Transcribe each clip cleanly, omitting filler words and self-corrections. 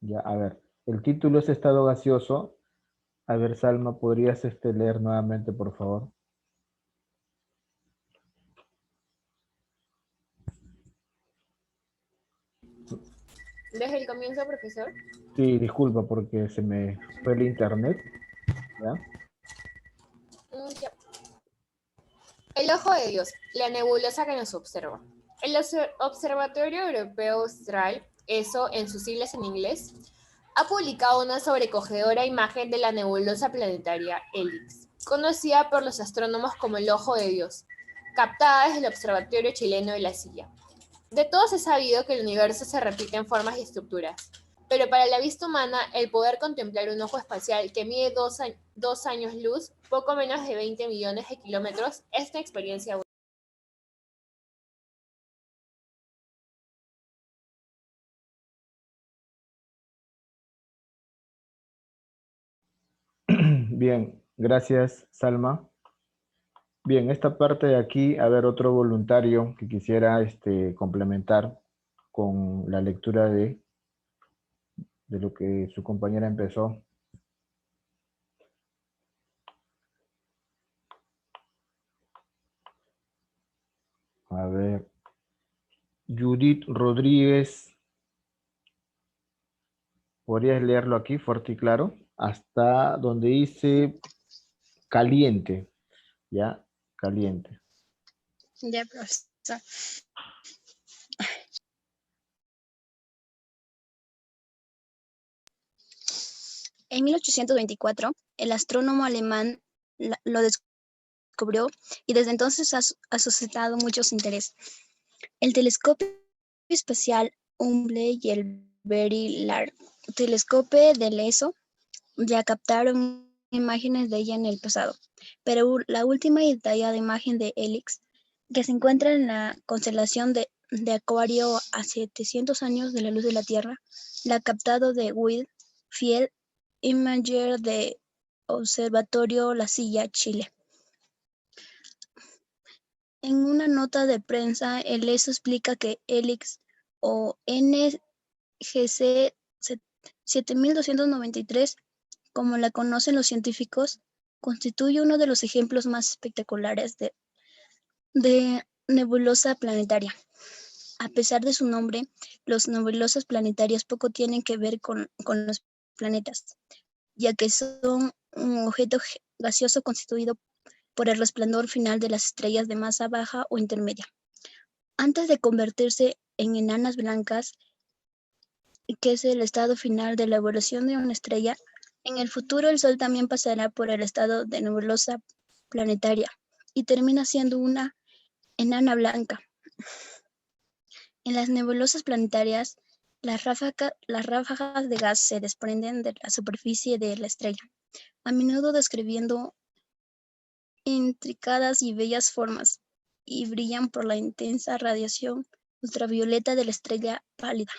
Ya, a ver, el título es Estado gaseoso. A ver, Salma, ¿podrías leer nuevamente, por favor? Desde el comienzo, profesor. Sí, disculpa porque se me fue el internet, ¿ya? Ya. El ojo de Dios, la nebulosa que nos observa. El Observatorio Europeo Austral, ESO en sus siglas en inglés, ha publicado una sobrecogedora imagen de la nebulosa planetaria Helix, conocida por los astrónomos como el Ojo de Dios, captada desde el Observatorio Chileno de la Silla. De todos es sabido que el universo se repite en formas y estructuras, pero para la vista humana, el poder contemplar un ojo espacial que mide 2 años luz, poco menos de 20 millones de kilómetros, es una experiencia única. Bien, gracias, Salma. Bien, esta parte de aquí, a ver, otro voluntario que quisiera complementar con la lectura de lo que su compañera empezó. A ver, Judith Rodríguez, ¿podrías leerlo aquí fuerte y claro? Hasta donde dice caliente, ¿ya? Caliente. Ya, profesor. En 1824, el astrónomo alemán lo descubrió y desde entonces ha suscitado muchos interés. El telescopio espacial Hubble y el Very Large Telescope del ESO ya captaron imágenes de ella en el pasado, pero la última y detallada imagen de Helix, que se encuentra en la constelación de Acuario a 700 años de la luz de la Tierra, la ha captado de Wide Field Imager de Observatorio La Silla, Chile. En una nota de prensa, el ESO explica que Helix o NGC 7293, como la conocen los científicos, constituye uno de los ejemplos más espectaculares de nebulosa planetaria. A pesar de su nombre, las nebulosas planetarias poco tienen que ver con los planetas, ya que son un objeto gaseoso constituido por el resplandor final de las estrellas de masa baja o intermedia. Antes de convertirse en enanas blancas, que es el estado final de la evolución de una estrella, en el futuro el Sol también pasará por el estado de nebulosa planetaria y termina siendo una enana blanca. En las nebulosas planetarias, las ráfagas de gas se desprenden de la superficie de la estrella, a menudo describiendo intricadas y bellas formas, y brillan por la intensa radiación ultravioleta de la estrella pálida,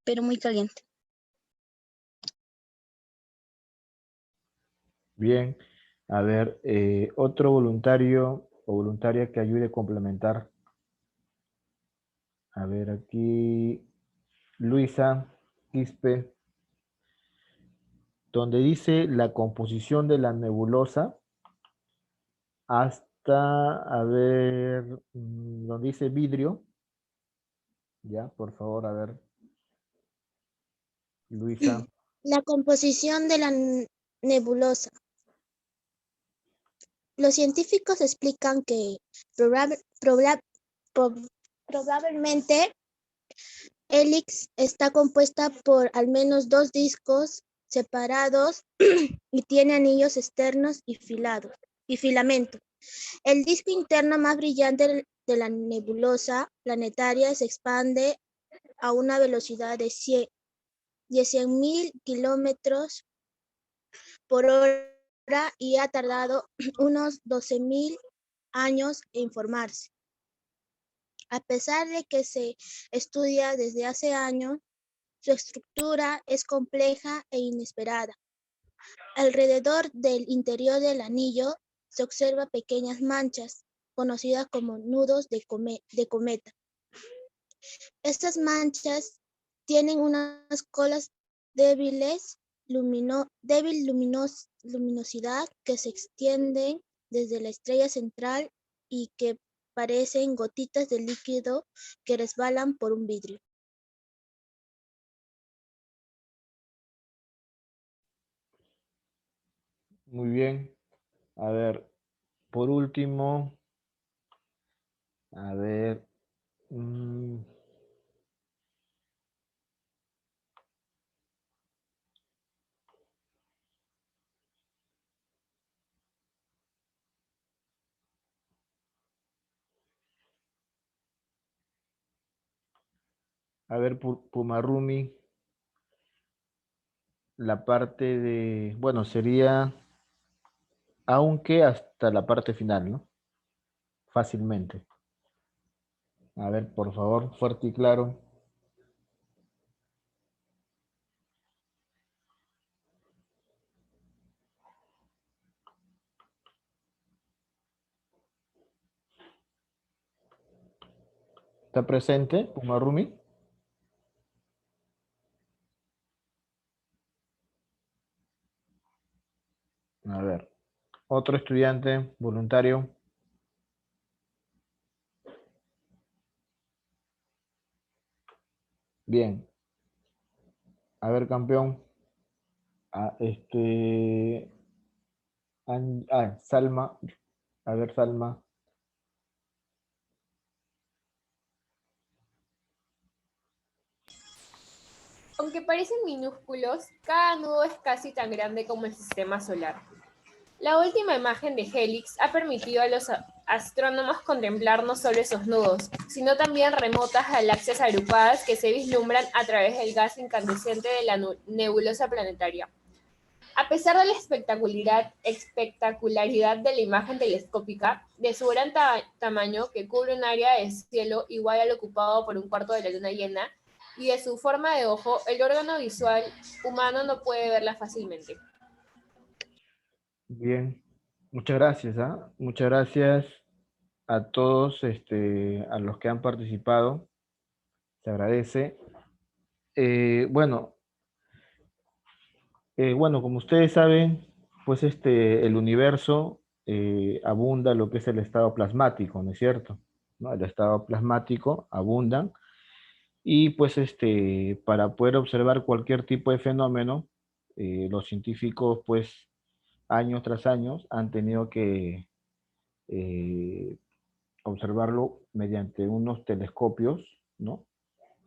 pero muy caliente. Bien, a ver, otro voluntario o voluntaria que ayude a complementar. A ver, aquí Luisa Quispe, donde dice la composición de la nebulosa hasta, a ver, donde dice vidrio. Ya, por favor, a ver, Luisa. La composición de la nebulosa. Los científicos explican que probablemente Helix está compuesta por al menos dos discos separados y tiene anillos externos y filamento. El disco interno más brillante de la nebulosa planetaria se expande a una velocidad de 100.000 kilómetros por hora y ha tardado unos 12.000 años en formarse. A pesar de que se estudia desde hace años, su estructura es compleja e inesperada. Alrededor del interior del anillo se observan pequeñas manchas, conocidas como nudos de cometa. Estas manchas tienen unas colas débiles, luminosidad que se extienden desde la estrella central y que parecen gotitas de líquido que resbalan por un vidrio. Muy bien. A ver, por último, a ver. A ver, Pumarumi, la parte de, bueno, sería, aunque hasta la parte final, ¿no? Fácilmente. A ver, por favor, fuerte y claro. ¿Está presente, Pumarumi? A ver, otro estudiante voluntario. Bien. A ver, campeón. Ah, Salma. A ver, Salma. Aunque parecen minúsculos, cada nudo es casi tan grande como el sistema solar. La última imagen de Helix ha permitido a los astrónomos contemplar no solo esos nudos, sino también remotas galaxias agrupadas que se vislumbran a través del gas incandescente de la nebulosa planetaria. A pesar de la espectacularidad de la imagen telescópica, de su gran tamaño que cubre un área de cielo igual al ocupado por un cuarto de la luna llena, y de su forma de ojo, el órgano visual humano no puede verla fácilmente. Bien. Muchas gracias, ¿ah? Muchas gracias a todos, a los que han participado. Se agradece. Bueno, bueno, como ustedes saben, pues el universo abunda lo que es el estado plasmático, ¿no es cierto? ¿No? El estado plasmático abundan y pues para poder observar cualquier tipo de fenómeno, los científicos pues años tras años han tenido que eh, observarlo mediante unos telescopios, ¿no?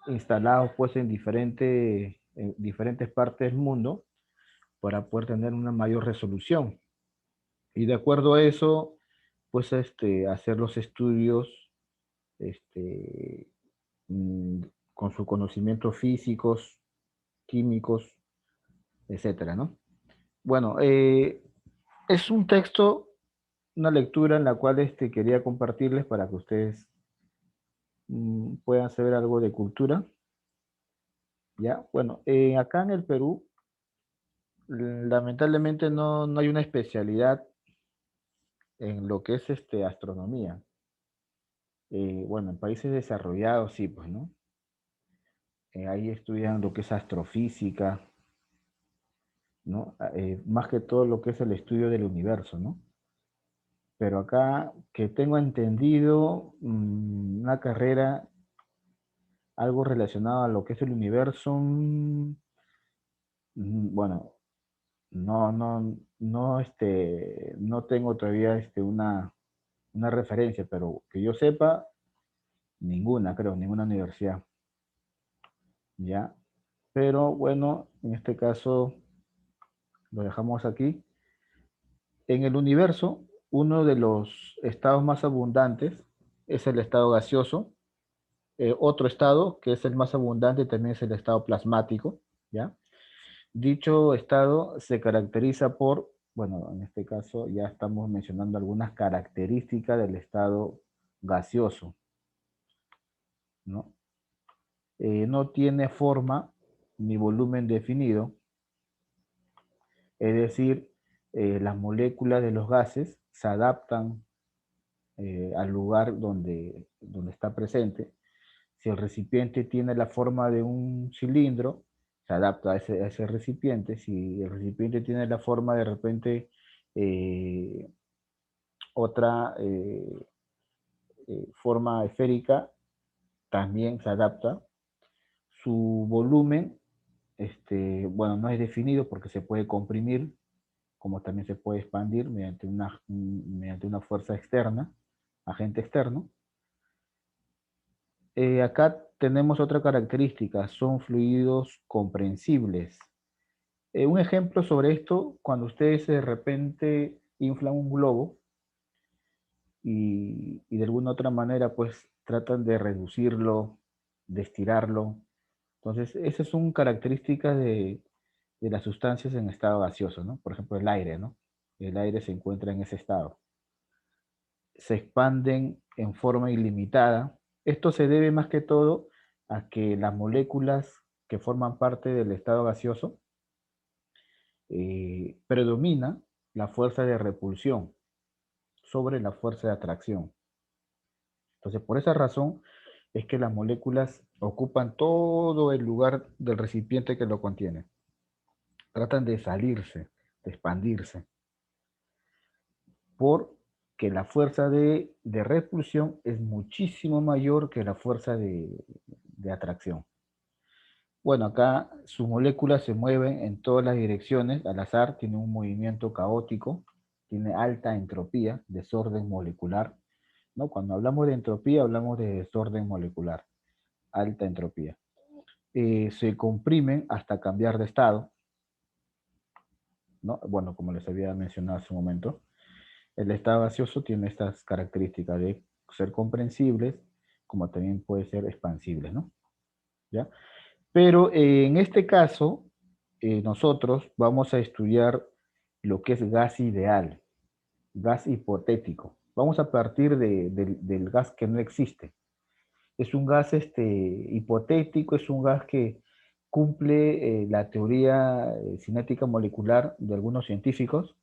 Instalados pues en diferentes partes del mundo para poder tener una mayor resolución. Y de acuerdo a eso, pues hacer los estudios este, mm, con sus conocimientos físicos, químicos, etcétera, ¿no? Bueno, es un texto, una lectura en la cual quería compartirles para que ustedes puedan saber algo de cultura. ¿Ya? Bueno, acá en el Perú, lamentablemente no hay una especialidad en lo que es astronomía. Bueno, en países desarrollados sí, pues, ¿no? Ahí estudian lo que es astrofísica, ¿no? Más que todo lo que es el estudio del universo, ¿no? Pero acá, que tengo entendido, una carrera, algo relacionado a lo que es el universo, bueno, no tengo todavía una referencia, pero que yo sepa, ninguna, creo, ninguna universidad, ¿ya? Pero bueno, en este caso lo dejamos aquí. En el universo, uno de los estados más abundantes es el estado gaseoso. Otro estado que es el más abundante también es el estado plasmático, ¿ya? Dicho estado se caracteriza por, bueno, en este caso ya estamos mencionando algunas características del estado gaseoso, ¿no? No tiene forma ni volumen definido, es decir, las moléculas de los gases se adaptan al lugar donde está presente. Si el recipiente tiene la forma de un cilindro, se adapta a ese recipiente. Si el recipiente tiene la forma de repente otra forma esférica, también se adapta. Su volumen, bueno, no es definido porque se puede comprimir, como también se puede expandir mediante una fuerza externa, agente externo. Acá tenemos otra característica, son fluidos comprensibles. Un ejemplo sobre esto, cuando ustedes de repente inflan un globo y de alguna otra manera pues tratan de reducirlo, de estirarlo. Entonces, esas son características de las sustancias en estado gaseoso, ¿no? Por ejemplo, el aire, ¿no? El aire se encuentra en ese estado. Se expanden en forma ilimitada. Esto se debe más que todo a que las moléculas que forman parte del estado gaseoso predomina la fuerza de repulsión sobre la fuerza de atracción. Entonces, por esa razón es que las moléculas ocupan todo el lugar del recipiente que lo contiene. Tratan de salirse, de expandirse, porque la fuerza de repulsión es muchísimo mayor que la fuerza de atracción. Bueno, acá sus moléculas se mueven en todas las direcciones, al azar, tiene un movimiento caótico, tiene alta entropía, desorden molecular, ¿no? Cuando hablamos de entropía, hablamos de desorden molecular, alta entropía. Se comprimen hasta cambiar de estado, ¿no? Bueno, como les había mencionado hace un momento, el estado gaseoso tiene estas características de ser comprensibles, como también puede ser expansibles, ¿no? ¿Ya? Pero en este caso, nosotros vamos a estudiar lo que es gas ideal, gas hipotético. Vamos a partir del gas que no existe. Es un gas hipotético, es un gas que cumple la teoría cinética molecular de algunos científicos.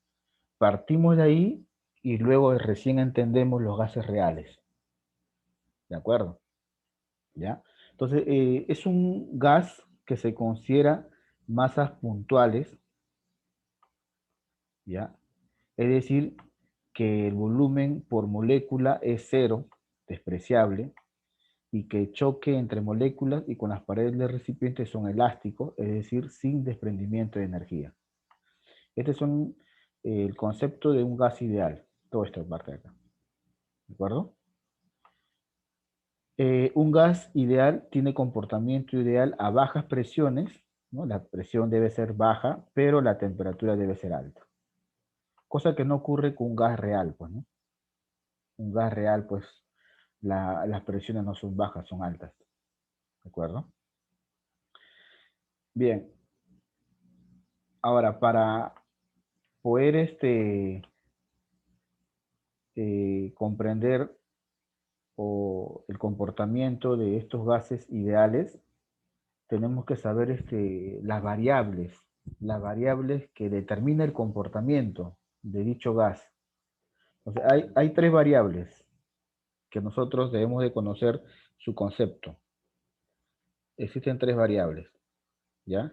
Partimos de ahí y luego recién entendemos los gases reales. ¿De acuerdo? ¿Ya? Entonces, es un gas que se considera masas puntuales, ¿ya? Es decir, que el volumen por molécula es cero, despreciable, y que el choque entre moléculas y con las paredes del recipiente son elásticos, es decir, sin desprendimiento de energía. Este es el concepto de un gas ideal, todo esto parte de acá. ¿De acuerdo? Un gas ideal tiene comportamiento ideal a bajas presiones, ¿no? La presión debe ser baja, pero la temperatura debe ser alta. Cosa que no ocurre con un gas real, pues, ¿no? Un gas real, pues, las presiones no son bajas, son altas. ¿De acuerdo? Bien. Ahora, para poder comprender el comportamiento de estos gases ideales, tenemos que saber las variables que determinan el comportamiento de dicho gas. Entonces, hay tres variables que nosotros debemos de conocer su concepto. Existen tres variables, ¿ya?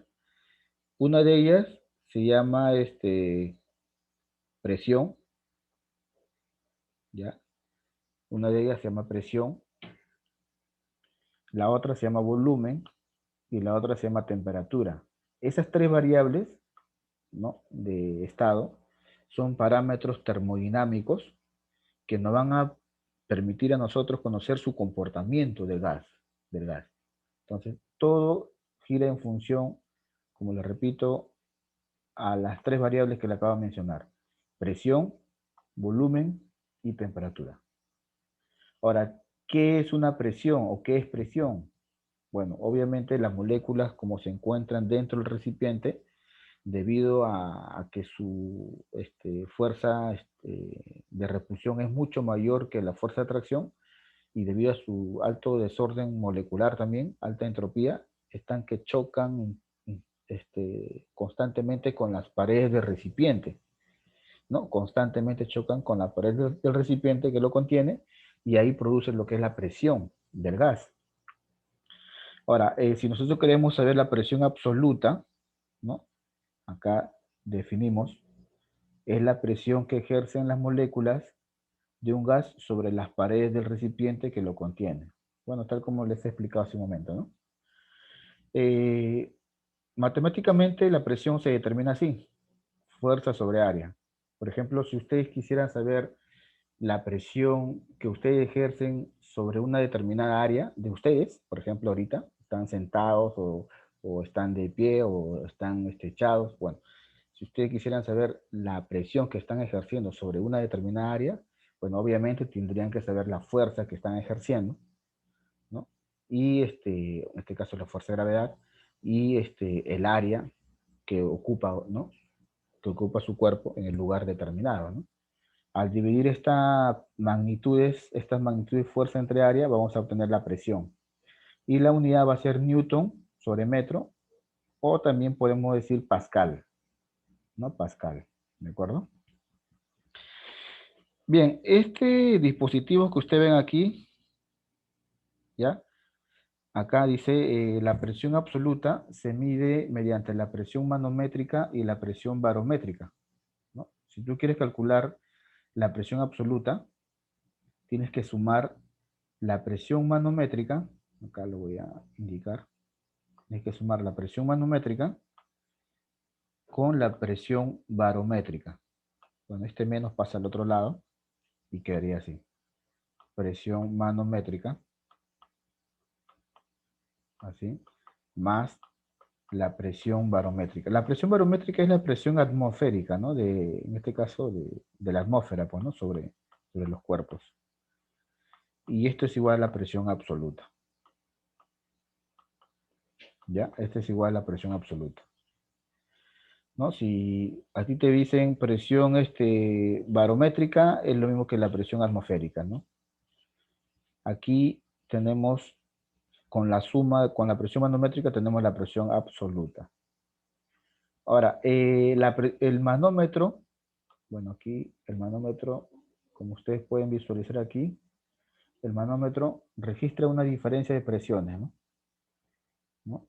Una de ellas se llama presión, ¿ya? Una de ellas se llama presión, la otra se llama volumen y la otra se llama temperatura. Esas tres variables, ¿no?, de estado son parámetros termodinámicos que nos van a permitir a nosotros conocer su comportamiento del gas. Entonces, todo gira en función, como les repito, a las tres variables que le acabo de mencionar: presión, volumen y temperatura. Ahora, ¿qué es una presión o qué es presión? Bueno, obviamente las moléculas, como se encuentran dentro del recipiente, debido a que su fuerza de repulsión es mucho mayor que la fuerza de atracción, y debido a su alto desorden molecular también, alta entropía, están que chocan constantemente con las paredes del recipiente, ¿no? Constantemente chocan con la pared del recipiente que lo contiene, y ahí produce lo que es la presión del gas. Ahora, si nosotros queremos saber la presión absoluta, ¿no? Acá definimos, es la presión que ejercen las moléculas de un gas sobre las paredes del recipiente que lo contiene. Bueno, tal como les he explicado hace un momento, ¿no? Matemáticamente la presión se determina así, fuerza sobre área. Por ejemplo, si ustedes quisieran saber la presión que ustedes ejercen sobre una determinada área de ustedes, por ejemplo, ahorita están sentados o están de pie o están echados, bueno, si ustedes quisieran saber la presión que están ejerciendo sobre una determinada área, bueno, obviamente tendrían que saber la fuerza que están ejerciendo, ¿no? Y en este caso la fuerza de gravedad y el área que ocupa, ¿no? Que ocupa su cuerpo en el lugar determinado, ¿no? Al dividir estas magnitudes fuerza entre área, vamos a obtener la presión. Y la unidad va a ser Newton sobre metro, o también podemos decir Pascal, ¿no? Pascal, ¿de acuerdo? Bien, este dispositivo que ustedes ven aquí, ¿ya? Acá dice, la presión absoluta se mide mediante la presión manométrica y la presión barométrica, ¿no? Si tú quieres calcular la presión absoluta, tienes que sumar la presión manométrica, acá lo voy a indicar, tienes que sumar la presión manométrica con la presión barométrica. Bueno, este menos pasa al otro lado y quedaría así. Presión manométrica, así, más la presión barométrica. La presión barométrica es la presión atmosférica, ¿no? En este caso, de la atmósfera, pues, ¿no? Sobre los cuerpos. Y esto es igual a la presión absoluta. ¿Ya? Este es igual a la presión absoluta, ¿no? Si a ti te dicen presión barométrica, es lo mismo que la presión atmosférica, ¿no? Aquí tenemos, con la suma, con la presión manométrica, tenemos la presión absoluta. Ahora, el manómetro, bueno, aquí el manómetro, como ustedes pueden visualizar aquí, el manómetro registra una diferencia de presiones, ¿no? ¿No?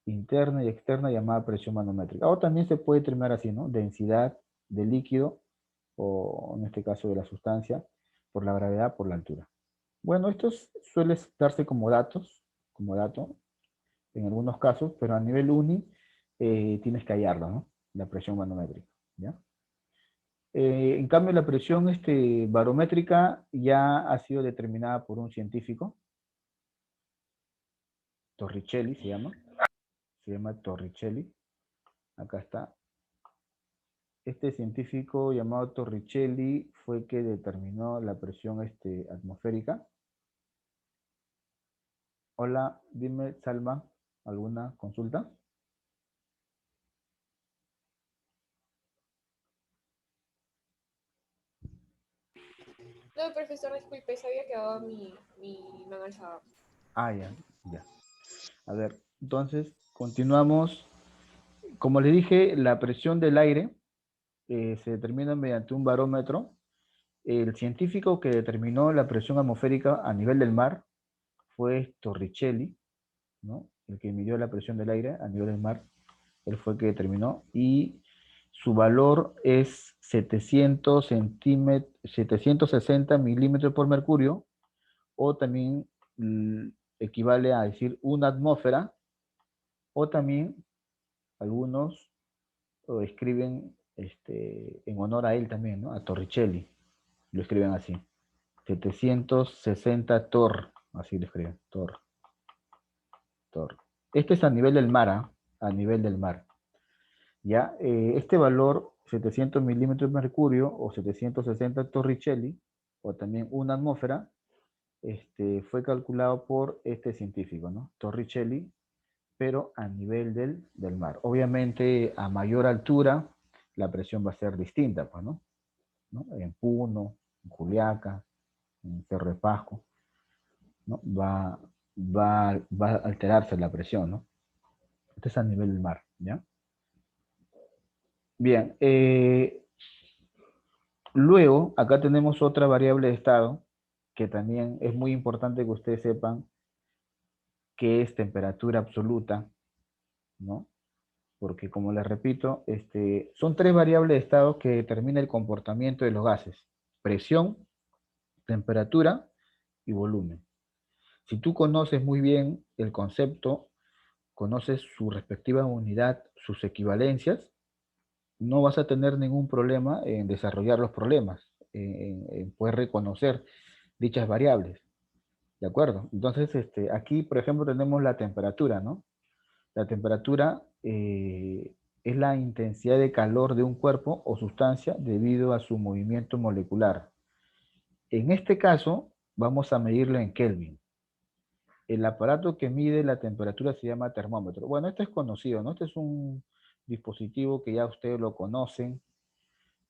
Interna y externa llamada presión manométrica. O también se puede determinar así, ¿no? Densidad del líquido, o en este caso de la sustancia, por la gravedad, por la altura. Bueno, esto suele darse como datos, como dato, en algunos casos, pero a nivel uni tienes que hallarlo, ¿no? La presión manométrica, ¿ya? En cambio, la presión barométrica ya ha sido determinada por un científico, Torricelli se llama Torricelli, acá está. Este científico llamado Torricelli fue el que determinó la presión atmosférica. Hola, dime, Salma, ¿alguna consulta? No, profesor, disculpe, se había quedado mi mano alzada. Ah, ya, ya. A ver, entonces, continuamos. Como le dije, la presión del aire se determina mediante un barómetro. El científico que determinó la presión atmosférica a nivel del mar fue Torricelli, ¿no? El que midió la presión del aire a nivel del mar, él fue el que determinó, y su valor es 760 milímetros por mercurio, o también equivale a decir una atmósfera, o también algunos lo escriben en honor a él también, ¿no? A Torricelli, lo escriben así, 760 Tor, así lo escriben, Tor. Este es a nivel del mar, ¿ah? A nivel del mar. ¿Ya? Este valor, 700 milímetros de mercurio o 760 Torricelli, o también una atmósfera, fue calculado por este científico, ¿no? Torricelli, pero a nivel del mar. Obviamente, a mayor altura, la presión va a ser distinta, pues, ¿no? En Puno, en Juliaca, en Cerro de Pasco, ¿no? Va a alterarse la presión, ¿no? Este es a nivel del mar, ¿ya? Bien, luego acá tenemos otra variable de estado que también es muy importante que ustedes sepan qué es temperatura absoluta, ¿no? Porque como les repito, son tres variables de estado que determinan el comportamiento de los gases: presión, temperatura y volumen. Si tú conoces muy bien el concepto, conoces su respectiva unidad, sus equivalencias, no vas a tener ningún problema en desarrollar los problemas, en poder reconocer dichas variables. ¿De acuerdo? Entonces, aquí, por ejemplo, tenemos la temperatura, ¿no? La temperatura es la intensidad de calor de un cuerpo o sustancia debido a su movimiento molecular. En este caso, vamos a medirlo en Kelvin. El aparato que mide la temperatura se llama termómetro. Bueno, este es conocido, ¿no? Este es un dispositivo que ya ustedes lo conocen,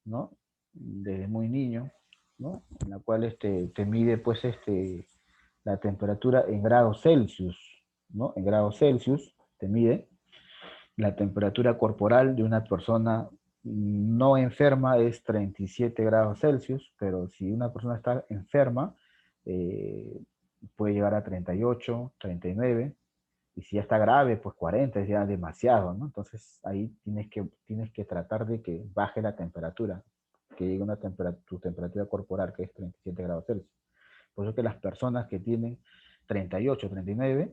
¿no? Desde muy niño, ¿no? En la cual te mide, pues, la temperatura en grados Celsius, ¿no? En grados Celsius te mide la temperatura corporal de una persona no enferma es 37 grados Celsius, pero si una persona está enferma, puede llegar a 38, 39, y si ya está grave, pues 40 es ya demasiado, ¿no? Entonces ahí tienes que tratar de que baje la temperatura, que llegue a tu temperatura corporal, que es 37 grados Celsius. Por eso que las personas que tienen 38, 39,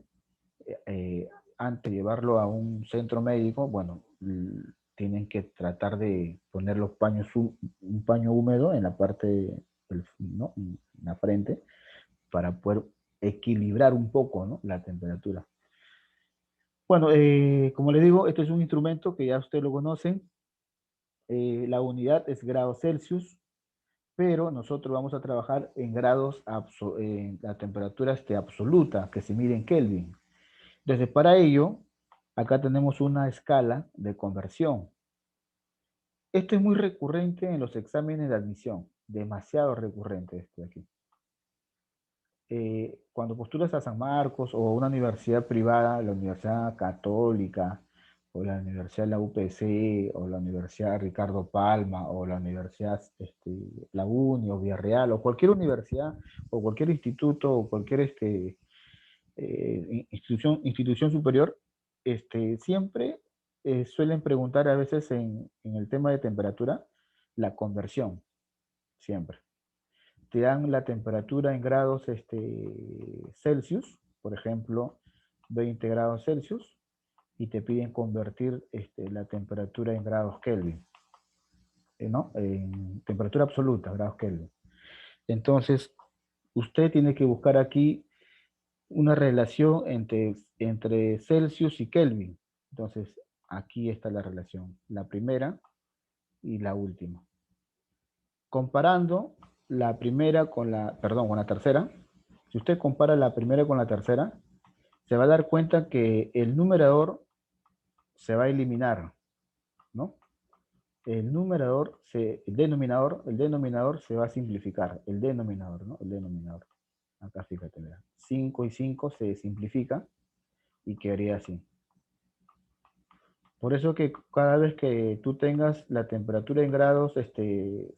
antes de llevarlo a un centro médico, bueno, tienen que tratar de poner un paño húmedo en la parte, ¿no? En la frente, para poder equilibrar un poco, ¿no? La temperatura. Bueno, como les digo, este es un instrumento que ya ustedes lo conocen. La unidad es grados Celsius, pero nosotros vamos a trabajar en grados, en la temperatura absoluta, que se mide en Kelvin. Entonces, para ello, acá tenemos una escala de conversión. Esto es muy recurrente en los exámenes de admisión, demasiado recurrente esto de aquí. Cuando postulas a San Marcos o a una universidad privada, la Universidad Católica, o la Universidad de la UPC, o la Universidad Ricardo Palma, o la Universidad La Uni, o Villarreal, o cualquier universidad, o cualquier instituto, o cualquier institución superior, siempre suelen preguntar a veces en el tema de temperatura la conversión, siempre. Te dan la temperatura en grados Celsius, por ejemplo, 20 grados Celsius, y te piden convertir la temperatura en grados Kelvin, ¿no? En temperatura absoluta, grados Kelvin. Entonces, usted tiene que buscar aquí una relación entre Celsius y Kelvin. Entonces, aquí está la relación, la primera y la última. Comparando la primera con con la tercera, si usted compara la primera con la tercera, se va a dar cuenta que el numerador se va a eliminar, ¿no? El denominador se va a simplificar, el denominador, ¿no? El denominador. Acá fíjate, mira. 5 y 5 se simplifica y quedaría así. Por eso que cada vez que tú tengas la temperatura en grados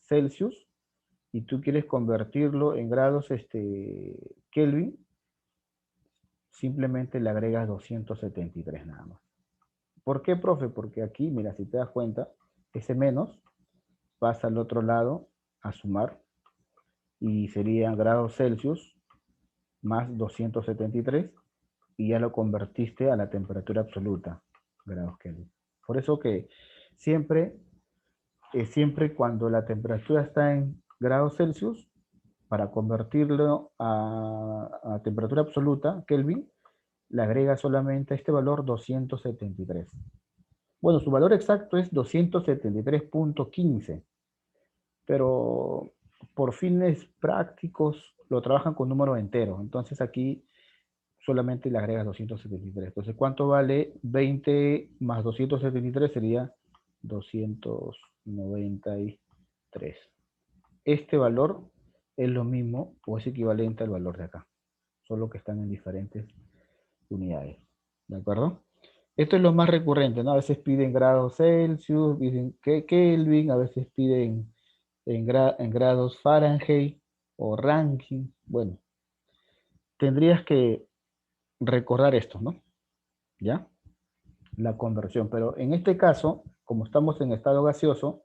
Celsius y tú quieres convertirlo en grados Kelvin, simplemente le agregas 273 nada más. ¿Por qué, profe? Porque aquí, mira, si te das cuenta, ese menos pasa al otro lado a sumar y serían grados Celsius más 273 y ya lo convertiste a la temperatura absoluta, grados Kelvin. Por eso que siempre cuando la temperatura está en grados Celsius, para convertirlo a temperatura absoluta, Kelvin, le agrega solamente a este valor 273. Bueno, su valor exacto es 273.15, pero por fines prácticos lo trabajan con número entero. Entonces aquí solamente le agregas 273. Entonces, ¿cuánto vale 20 más 273? Sería 293. Este valor es lo mismo o es equivalente al valor de acá, solo que están en diferentes unidades. ¿De acuerdo? Esto es lo más recurrente, ¿no? A veces piden grados Celsius, piden Kelvin, a veces piden en grados Fahrenheit o Rankine. Bueno, tendrías que recordar esto, ¿no? ¿Ya? La conversión. Pero en este caso, como estamos en estado gaseoso,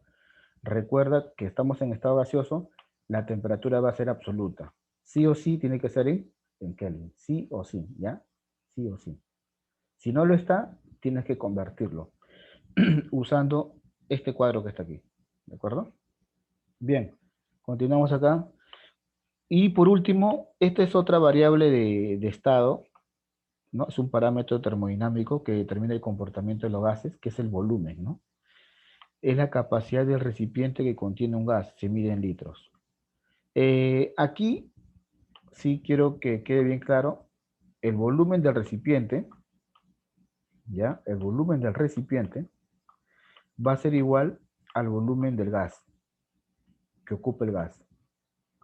recuerda que estamos en estado gaseoso, la temperatura va a ser absoluta. Sí o sí tiene que ser en Kelvin. Sí o sí, ¿ya? Sí o sí. Si no lo está, tienes que convertirlo usando este cuadro que está aquí. ¿De acuerdo? Bien, continuamos acá. Y por último, esta es otra variable de estado, ¿no? Es un parámetro termodinámico que determina el comportamiento de los gases, que es el volumen, ¿no? Es la capacidad del recipiente que contiene un gas, se mide en litros. Aquí sí quiero que quede bien claro, el volumen del recipiente, ¿ya? El volumen del recipiente va a ser igual al volumen del gas, que ocupa el gas.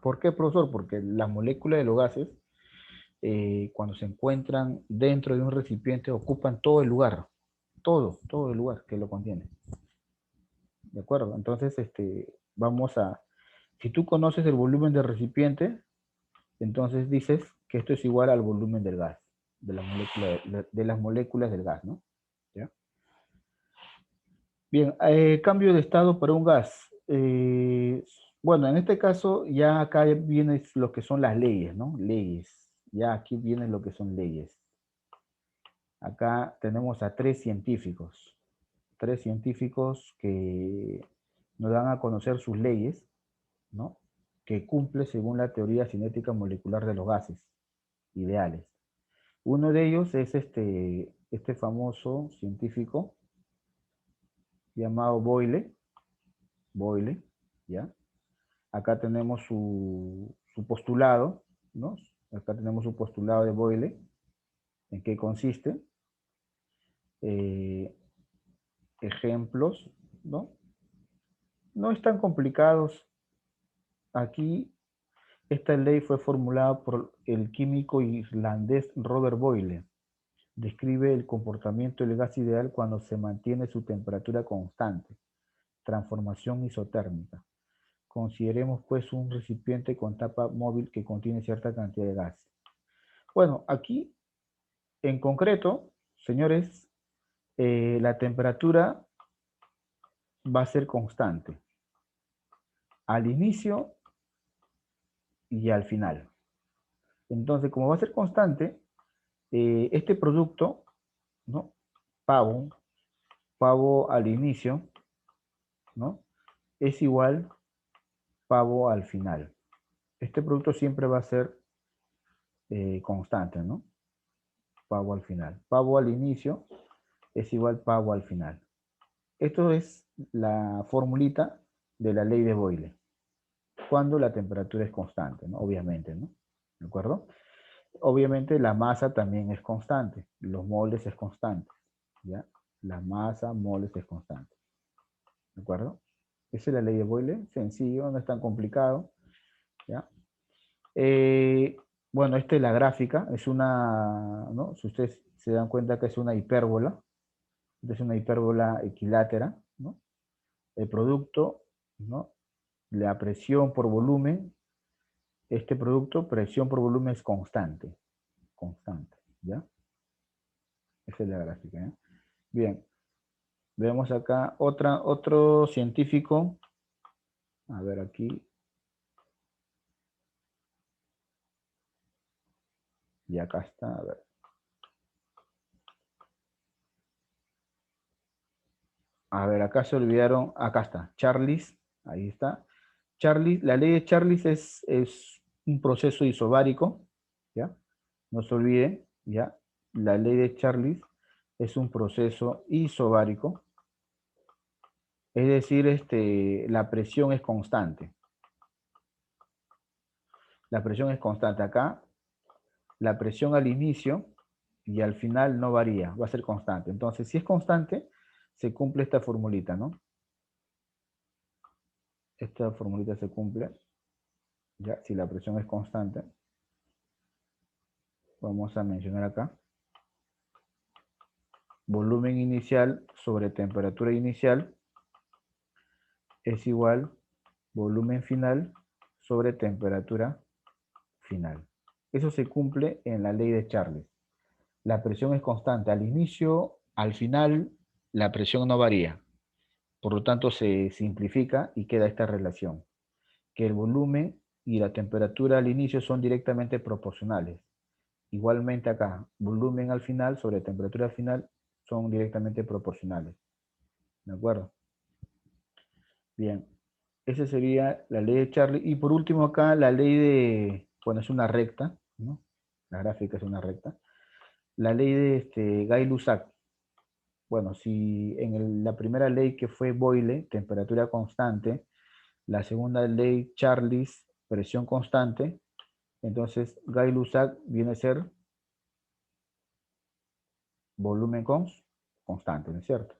¿Por qué, profesor? Porque las moléculas de los gases, cuando se encuentran dentro de un recipiente, ocupan todo el lugar, todo el lugar que lo contiene. ¿De acuerdo? Entonces, vamos a, si tú conoces el volumen del recipiente, entonces dices que esto es igual al volumen del gas, de las moléculas del gas, ¿no? ¿Ya? Bien, cambio de estado para un gas. Bueno, en este caso ya acá vienen lo que son las leyes, ¿no? Leyes. Ya aquí vienen lo que son leyes. Acá tenemos a tres científicos que nos dan a conocer sus leyes, ¿no? Que cumple según la teoría cinética molecular de los gases ideales. Uno de ellos es este famoso científico llamado Boyle, ¿ya? Acá tenemos su postulado, ¿no? Acá tenemos su postulado de Boyle, en qué consiste. Ejemplos, ¿no? No están complicados. Aquí, esta ley fue formulada por el químico irlandés Robert Boyle. Describe el comportamiento del gas ideal cuando se mantiene su temperatura constante. Transformación isotérmica. Consideremos pues un recipiente con tapa móvil que contiene cierta cantidad de gas. Bueno, aquí en concreto, señores, la temperatura va a ser constante al inicio y al final. Entonces, como va a ser constante, este producto, ¿no? Pavo al inicio, ¿no? Es igual pavo al final. Este producto siempre va a ser constante, ¿no? Pavo al final. Pavo al inicio es igual pavo al final. Esto es la formulita de la ley de Boyle, cuando la temperatura es constante, ¿no? Obviamente, ¿no? ¿De acuerdo? Obviamente la masa también es constante, los moles es constante, ¿ya? La masa, moles es constante, ¿de acuerdo? Esa es la ley de Boyle, sencillo, no es tan complicado, ¿ya? Bueno, esta es la gráfica, es una, ¿no? Si ustedes se dan cuenta que es una hipérbola, esta es una hipérbola equilátera, ¿no? El producto, ¿no? La presión por volumen, este producto, presión por volumen es constante, ¿ya? Esa es la gráfica, ¿eh? Bien, vemos acá otro científico, a ver aquí, y acá está, a ver. A ver, acá se olvidaron, acá está, Charlis, ahí está. Charlis, la ley de Charlis es un proceso isobárico, ¿ya? No se olviden, ¿ya? La ley de Charlis es un proceso isobárico, es decir, la presión es constante. La presión es constante. Acá, la presión al inicio y al final no varía, va a ser constante. Entonces, si es constante, se cumple esta formulita, ¿no? Esta formulita se cumple, ya, si la presión es constante. Vamos a mencionar acá. Volumen inicial sobre temperatura inicial es igual volumen final sobre temperatura final. Eso se cumple en la ley de Charles. la presión es constante. Al inicio, al final, la presión no varía. Por lo tanto, se simplifica y queda esta relación, que el volumen y la temperatura al inicio son directamente proporcionales. Igualmente acá, volumen al final sobre temperatura al final son directamente proporcionales. ¿De acuerdo? Bien. Esa sería la ley de Charlie. Y por último acá, la ley de, bueno, es una recta, ¿no? La gráfica es una recta. La ley de Gay-Lussac. Bueno, si en la primera ley que fue Boyle, temperatura constante, la segunda ley Charles, presión constante, entonces Gay-Lussac viene a ser volumen constante, ¿no es cierto?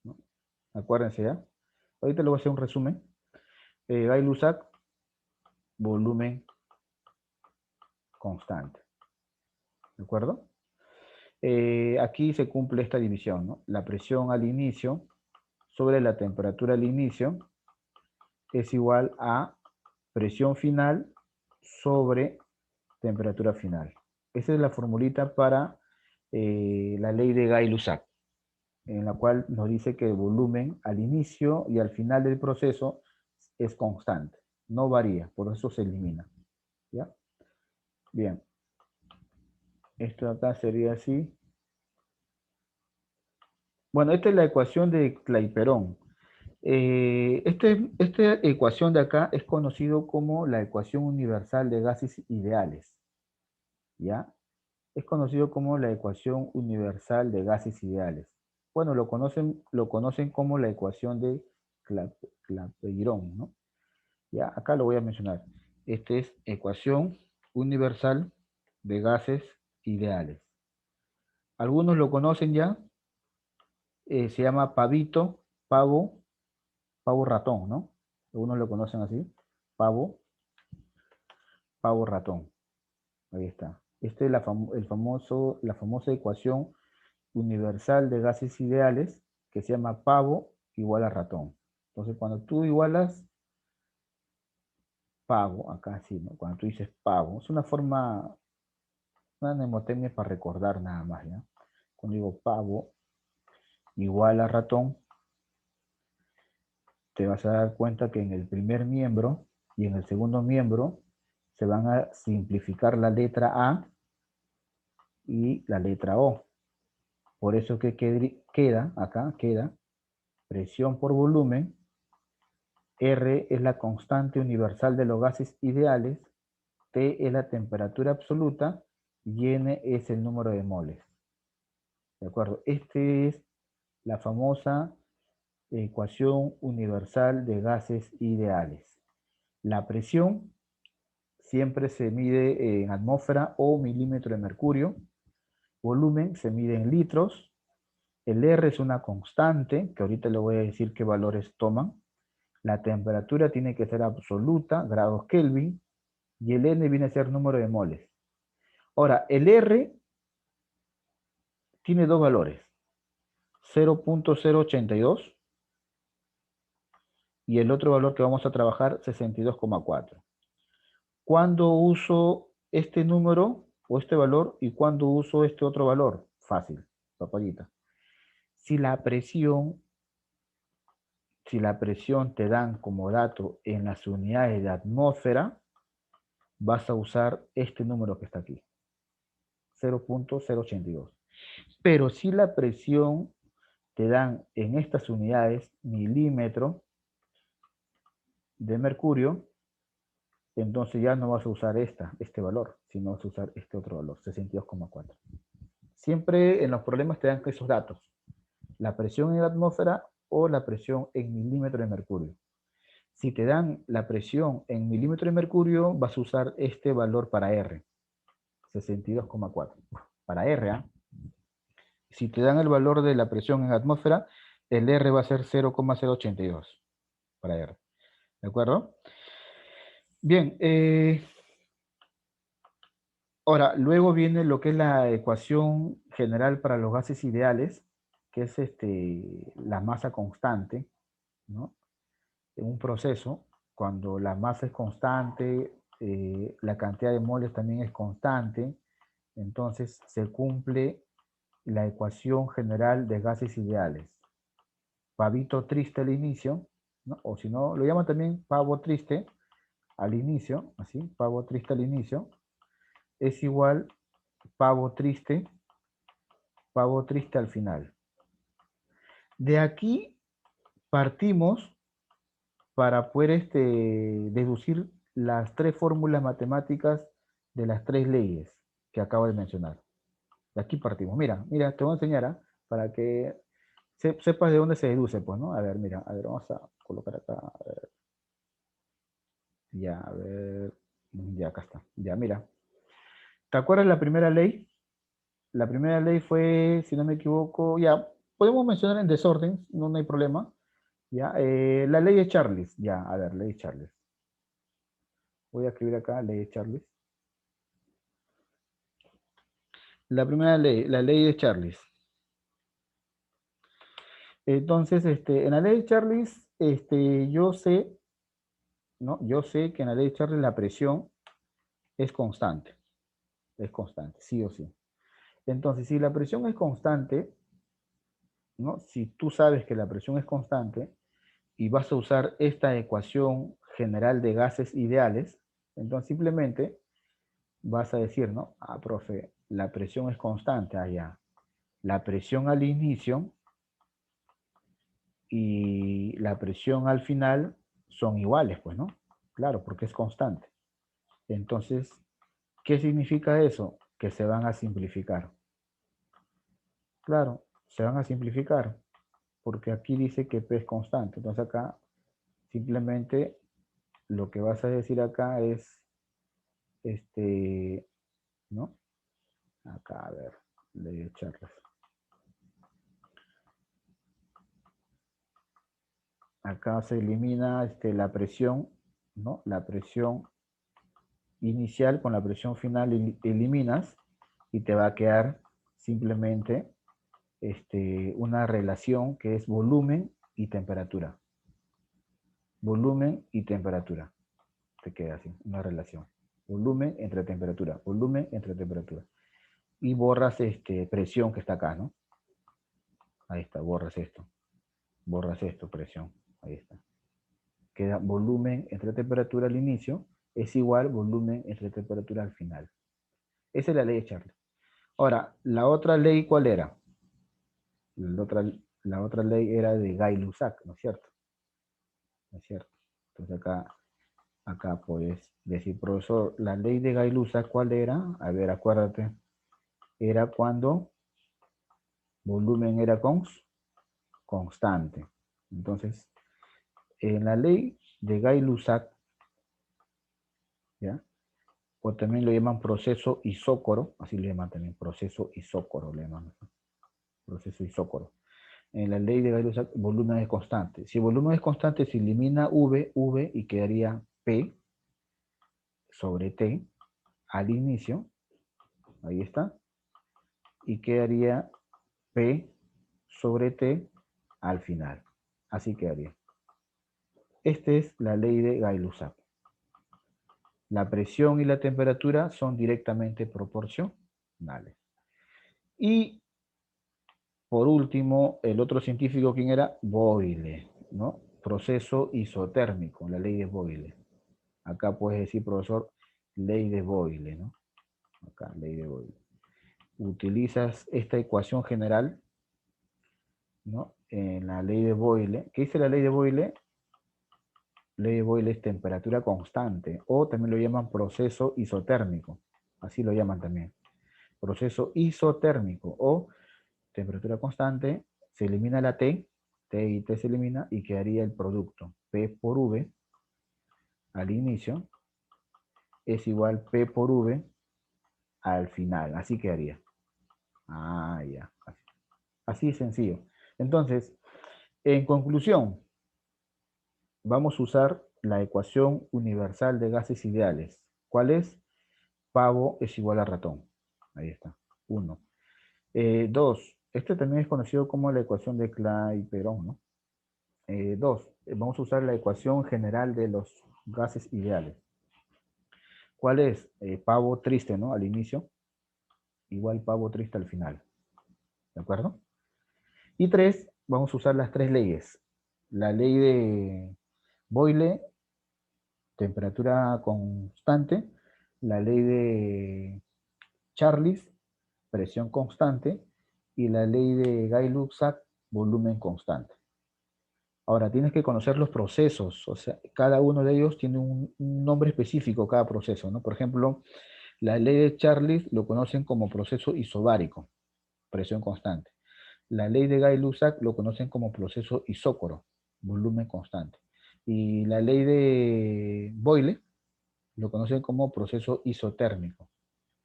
¿No? Acuérdense ya. Ahorita le voy a hacer un resumen. Gay-Lussac, volumen constante. ¿De acuerdo? Aquí se cumple esta división, ¿no? La presión al inicio sobre la temperatura al inicio es igual a presión final sobre temperatura final. Esa es la formulita para la ley de Gay-Lussac, en la cual nos dice que el volumen al inicio y al final del proceso es constante, no varía, por eso se elimina. ¿Ya? Bien. Esto acá sería así. Bueno, esta es la ecuación de Clapeyron. Esta ecuación de acá es conocido como la ecuación universal de gases ideales. ¿Ya? Es conocido como la ecuación universal de gases ideales. Bueno, lo conocen como la ecuación de Clapeyron, ¿no? Ya, acá lo voy a mencionar. Esta es ecuación universal de gases ideales. Algunos lo conocen ya. Se llama pavito, pavo ratón, ¿no? Algunos lo conocen así. Pavo ratón. Ahí está. Esta es la famosa ecuación universal de gases ideales que se llama pavo igual a ratón. Entonces, cuando tú igualas pavo, acá sí, ¿no? Cuando tú dices pavo, es una mnemotecnia para recordar nada más, ¿ya? Cuando digo pavo igual a ratón, te vas a dar cuenta que en el primer miembro y en el segundo miembro se van a simplificar la letra A y la letra O. Por eso que queda presión por volumen. R es la constante universal de los gases ideales. T es la temperatura absoluta y N es el número de moles. ¿De acuerdo? Esta es la famosa ecuación universal de gases ideales. La presión siempre se mide en atmósfera o milímetro de mercurio. Volumen se mide en litros. El R es una constante, que ahorita le voy a decir qué valores toman. La temperatura tiene que ser absoluta, grados Kelvin. Y el N viene a ser número de moles. Ahora, el R tiene dos valores. 0.082 y el otro valor que vamos a trabajar, 62,4. ¿Cuándo uso este número o este valor y cuándo uso este otro valor? Fácil, papayita. Si la presión te dan como dato en las unidades de atmósfera, vas a usar este número que está aquí, 0.082. Pero si la presión te dan en estas unidades milímetro de mercurio, entonces ya no vas a usar este valor, sino vas a usar este otro valor, 62,4. Siempre en los problemas te dan esos datos, la presión en la atmósfera o la presión en milímetro de mercurio. Si te dan la presión en milímetro de mercurio, vas a usar este valor para R, 62,4. Para R, ¿ah? Si te dan el valor de la presión en atmósfera, el R va a ser 0,082 para R. ¿De acuerdo? Bien, ahora, luego viene lo que es la ecuación general para los gases ideales, que es la masa constante, ¿no? En un proceso, cuando la masa es constante, la cantidad de moles también es constante, entonces se cumple la ecuación general de gases ideales. Pavito triste al inicio, ¿no? O si no, lo llaman también pavo triste al inicio, así, pavo triste al inicio, es igual pavo triste al final. De aquí partimos para poder deducir las tres fórmulas matemáticas de las tres leyes que acabo de mencionar. De aquí partimos. Mira, te voy a enseñar, ¿ah? Para que sepas de dónde se deduce, pues, ¿no? A ver, mira, a ver, vamos a colocar acá. A ver. Ya, a ver. Ya, acá está. Ya, mira. ¿Te acuerdas la primera ley? La primera ley fue, si no me equivoco, ya, podemos mencionar en desorden, no hay problema. Ya, la ley de Charles. Ya, a ver, ley de Charles. Voy a escribir acá, ley de Charles. La primera ley, la ley de Charles. Entonces, en la ley de Charles, yo sé, ¿no? Yo sé que en la ley de Charles la presión es constante, sí o sí. Entonces, si la presión es constante, ¿no? Si tú sabes que la presión es constante y vas a usar esta ecuación general de gases ideales, entonces simplemente vas a decir, ¿no? Ah, profe, la presión es constante allá. La presión al inicio y la presión al final son iguales, pues, ¿no? Claro, porque es constante. Entonces, ¿qué significa eso? Que se van a simplificar. Claro, se van a simplificar, porque aquí dice que P es constante. Entonces acá simplemente lo que vas a decir acá es, ¿no? Acá, a ver, le voy a echarles. Acá se elimina la presión, ¿no? La presión inicial con la presión final eliminas y te va a quedar simplemente una relación que es volumen y temperatura. Volumen y temperatura. Te queda así, una relación. Volumen entre temperatura. Volumen entre temperatura. Y borras presión que está acá, ¿no? Ahí está, borras esto. Borras esto, presión. Ahí está. Queda volumen entre temperatura al inicio es igual volumen entre temperatura al final. Esa es la ley de Charles. Ahora, la otra ley, ¿cuál era? La otra ley era de Gay-Lussac, ¿no es cierto? ¿No es cierto? Entonces acá puedes decir, profesor, la ley de Gay-Lussac, ¿cuál era? A ver, acuérdate. Era cuando volumen era constante. Entonces, en la ley de Gay-Lussac, ¿ya? O también lo llaman proceso isócoro, así lo llaman también, proceso isócoro, le llaman, proceso isócoro. En la ley de Gay-Lussac, volumen es constante. Si el volumen es constante, se elimina V y quedaría P sobre T al inicio, ahí está, y quedaría P sobre T al final. Así quedaría. Esta es la ley de Gay-Lussac. La presión y la temperatura son directamente proporcionales. Y por último, el otro científico, ¿quién era? Boyle, ¿no? Proceso isotérmico, la ley de Boyle. Acá puedes decir, profesor, ley de Boyle, ¿no? Acá, ley de Boyle. Utilizas esta ecuación general, ¿no? En la ley de Boyle. ¿Qué dice la ley de Boyle? Ley de Boyle es temperatura constante, o también lo llaman proceso isotérmico. Así lo llaman también. Proceso isotérmico, o temperatura constante, se elimina la T, T y T se elimina, y quedaría el producto. P por V al inicio es igual P por V al final. Así quedaría. Ah, ya. Así es sencillo. Entonces, en conclusión, vamos a usar la ecuación universal de gases ideales. ¿Cuál es? Pavo es igual a ratón. Ahí está. 1. 2. Este también es conocido como la ecuación de Clapeyron, ¿no? 2. Vamos a usar la ecuación general de los gases ideales. ¿Cuál es? Pavo triste, ¿no? Al inicio. igual pavo triste al final. ¿De acuerdo? Y 3, vamos a usar las 3 leyes. La ley de Boyle, temperatura constante. La ley de Charlis, presión constante. Y la ley de Guy-Luxac, volumen constante. Ahora, tienes que conocer los procesos, o sea, cada uno de ellos tiene un nombre específico, cada proceso, ¿no? Por ejemplo, la ley de Charlis lo conocen como proceso isobárico, presión constante. La ley de Guy-Luxac lo conocen como proceso isócoro, volumen constante. Y la ley de Boyle lo conocen como proceso isotérmico,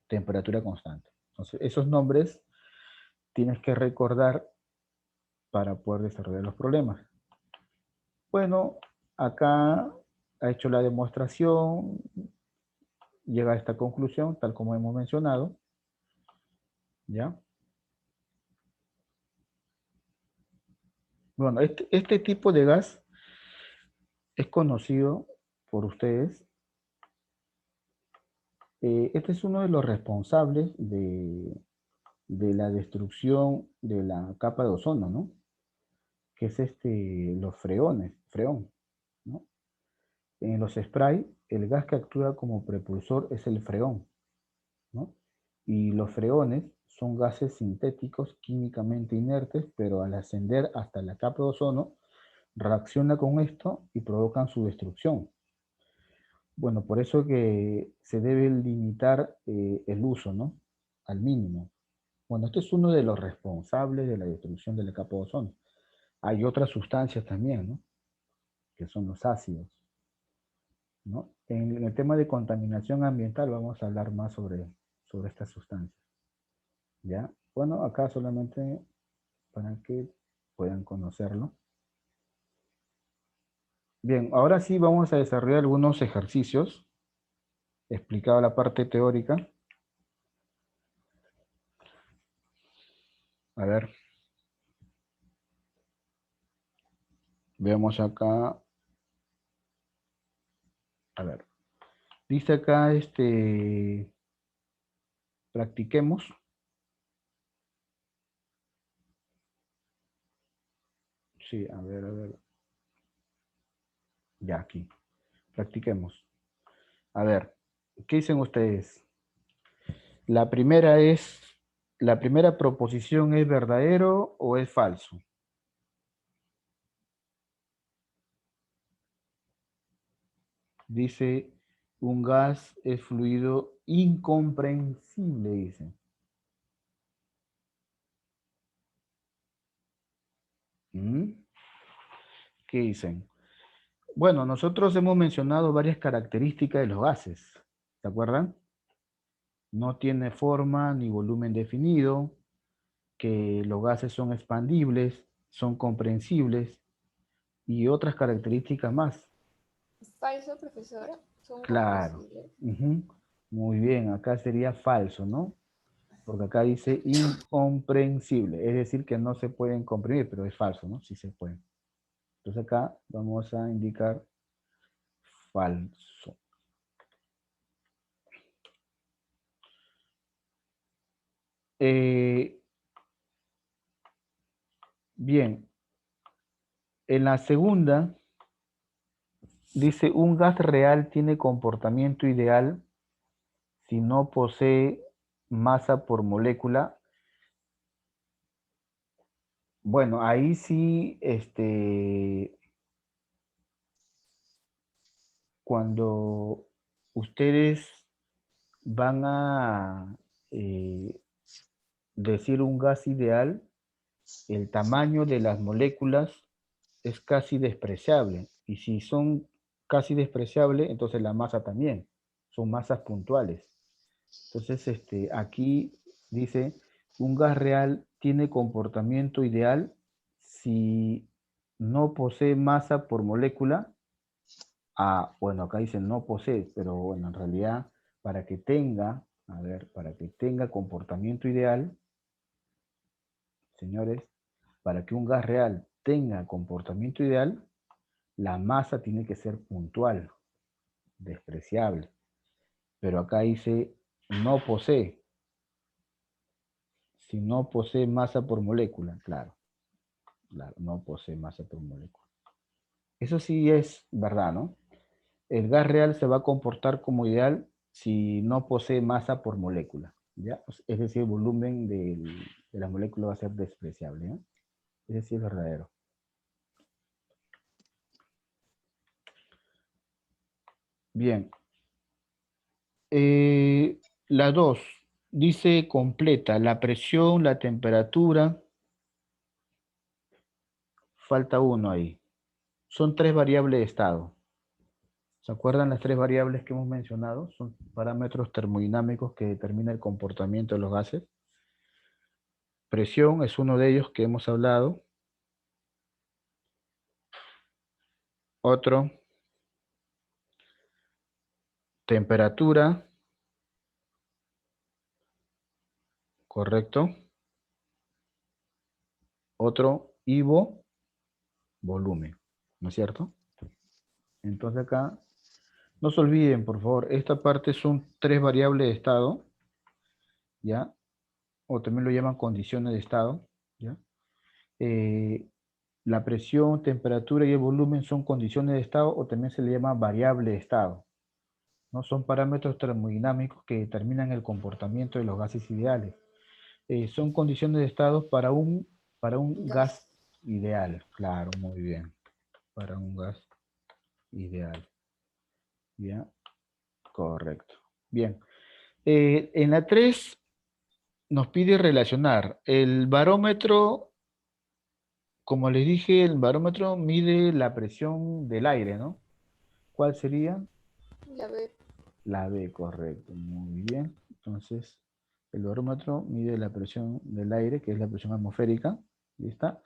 temperatura constante. Entonces, esos nombres tienes que recordar para poder desarrollar los problemas. Bueno, acá ha hecho la demostración, llega a esta conclusión, tal como hemos mencionado, ¿ya? Bueno, este tipo de gas es conocido por ustedes. Este es uno de los responsables de la destrucción de la capa de ozono, ¿no? Que es los freón, ¿no? En los spray, el gas que actúa como propulsor es el freón, ¿no? Y los freones son gases sintéticos químicamente inertes, pero al ascender hasta la capa de ozono, reacciona con esto y provocan su destrucción. Bueno, por eso que se debe limitar el uso, ¿no? Al mínimo. Bueno, este es uno de los responsables de la destrucción de la capa de ozono. Hay otras sustancias también, ¿no? Que son los ácidos, ¿no? En el tema de contaminación ambiental vamos a hablar más sobre estas sustancias, ¿ya? Bueno, acá solamente para que puedan conocerlo. Bien, ahora sí vamos a desarrollar algunos ejercicios, explicado la parte teórica. A ver, veamos acá. A ver, dice acá, practiquemos. Sí, a ver, a ver. Ya, aquí. Practiquemos. A ver, ¿qué dicen ustedes? La primera proposición es verdadero o es falso. Dice, un gas es fluido incomprensible, dice. ¿Mm? ¿Qué dicen? Bueno, nosotros hemos mencionado varias características de los gases. ¿Se acuerdan? No tiene forma ni volumen definido, que los gases son expandibles, son comprensibles y otras características más. Falso, profesora. Son Claro. compresibles. Ujú. Muy bien, acá sería falso, ¿no? Porque acá dice incomprensible, es decir, que no se pueden comprimir, pero es falso, ¿no? Sí se pueden. Entonces acá vamos a indicar falso. Bien, en la segunda dice, un gas real tiene comportamiento ideal si no posee masa por molécula. Bueno, ahí sí, cuando ustedes van a decir un gas ideal, el tamaño de las moléculas es casi despreciable. Y si son casi despreciables, entonces la masa también. Son masas puntuales. Entonces, aquí dice, un gas real tiene comportamiento ideal si no posee masa por molécula. Ah, bueno, acá dice no posee, pero bueno, en realidad, para que tenga, a ver, para que tenga comportamiento ideal, señores, para que un gas real tenga comportamiento ideal, la masa tiene que ser puntual, despreciable. Pero acá dice no posee. Si no posee masa por molécula, claro. Claro, no posee masa por molécula. Eso sí es verdad, ¿no? El gas real se va a comportar como ideal si no posee masa por molécula, ¿ya? Es decir, el volumen de la molécula va a ser despreciable, ¿no? Ese sí es verdadero. Bien. La 2 dice completa la presión, la temperatura. Falta uno ahí. Son 3 variables de estado. ¿Se acuerdan las 3 variables que hemos mencionado? Son parámetros termodinámicos que determinan el comportamiento de los gases. Presión es uno de ellos que hemos hablado. Otro. Temperatura. Correcto. Otro. Ivo. Volumen. ¿No es cierto? Entonces acá, no se olviden, por favor, esta parte son 3 variables de estado, ¿ya? O también lo llaman condiciones de estado, ¿ya? La presión, temperatura y el volumen son condiciones de estado o también se le llama variable de estado, ¿no? Son parámetros termodinámicos que determinan el comportamiento de los gases ideales. Son condiciones de estado para un gas ideal, claro, muy bien, para un gas ideal, ¿ya? Correcto. Bien. En la 3 nos pide relacionar el barómetro. Como les dije, el barómetro mide la presión del aire, ¿no? ¿Cuál sería? La B. La B, correcto. Muy bien. Entonces, el barómetro mide la presión del aire, que es la presión atmosférica. ¿Listo?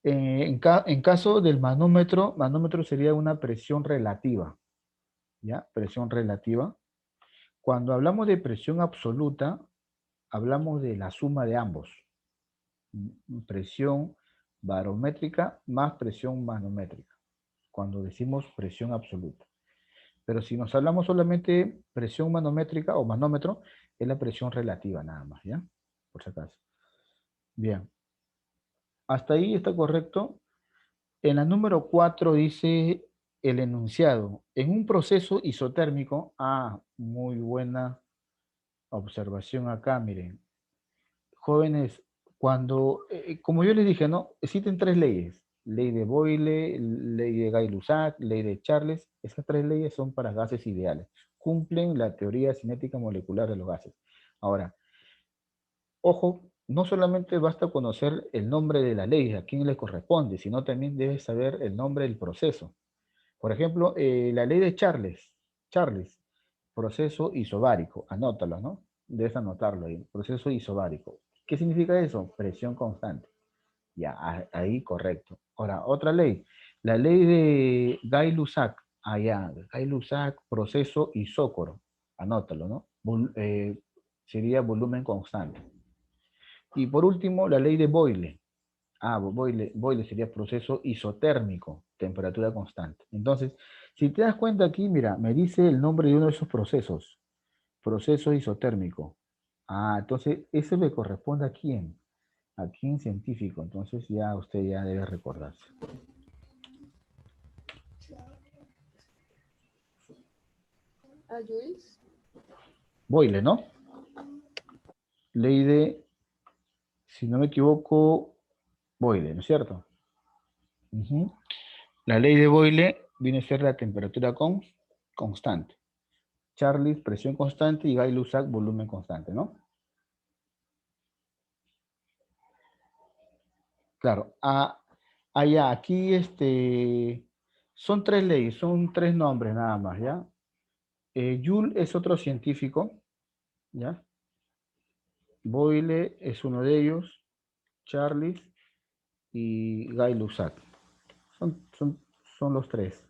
En caso del manómetro, manómetro sería una presión relativa. ¿Ya? Presión relativa. Cuando hablamos de presión absoluta, hablamos de la suma de ambos. Presión barométrica más presión manométrica, cuando decimos presión absoluta. Pero si nos hablamos solamente presión manométrica o manómetro, es la presión relativa nada más, ¿ya? Por si acaso. Bien. Hasta ahí está correcto. En la número 4 dice el enunciado. En un proceso isotérmico, muy buena observación acá, miren. Jóvenes, como yo les dije, ¿no? Existen 3 leyes. Ley de Boyle, ley de Gay-Lussac, ley de Charles. Esas 3 leyes son para gases ideales. Cumplen la teoría cinética molecular de los gases. Ahora, ojo, no solamente basta conocer el nombre de la ley, a quién le corresponde, sino también debes saber el nombre del proceso. Por ejemplo, la ley de Charles, proceso isobárico, anótalo, ¿no? Debes anotarlo ahí, proceso isobárico. ¿Qué significa eso? Presión constante. Ya, ahí correcto. Ahora, otra ley, la ley de Gay-Lussac, Gay-Lussac, proceso isócoro, anótalo, ¿no? Sería volumen constante. Y por último, la ley de Boyle. Boyle sería proceso isotérmico, temperatura constante. Entonces, si te das cuenta aquí, mira, me dice el nombre de uno de esos procesos. Proceso isotérmico. Entonces, eso le corresponde a quién? ¿A quién científico? Entonces ya usted ya debe recordarse. ¿A Jules? Boyle, ¿no? Ley de, si no me equivoco, Boyle, ¿no es cierto? La ley de Boyle viene a ser la temperatura constante. Charles, presión constante, y Gay-Lussac, volumen constante, ¿no? Claro. Aquí son 3 leyes, son 3 nombres nada más, ¿ya? Joule es otro científico, ¿ya? Boyle es uno de ellos, Charles y Gay-Lussac. Son los 3.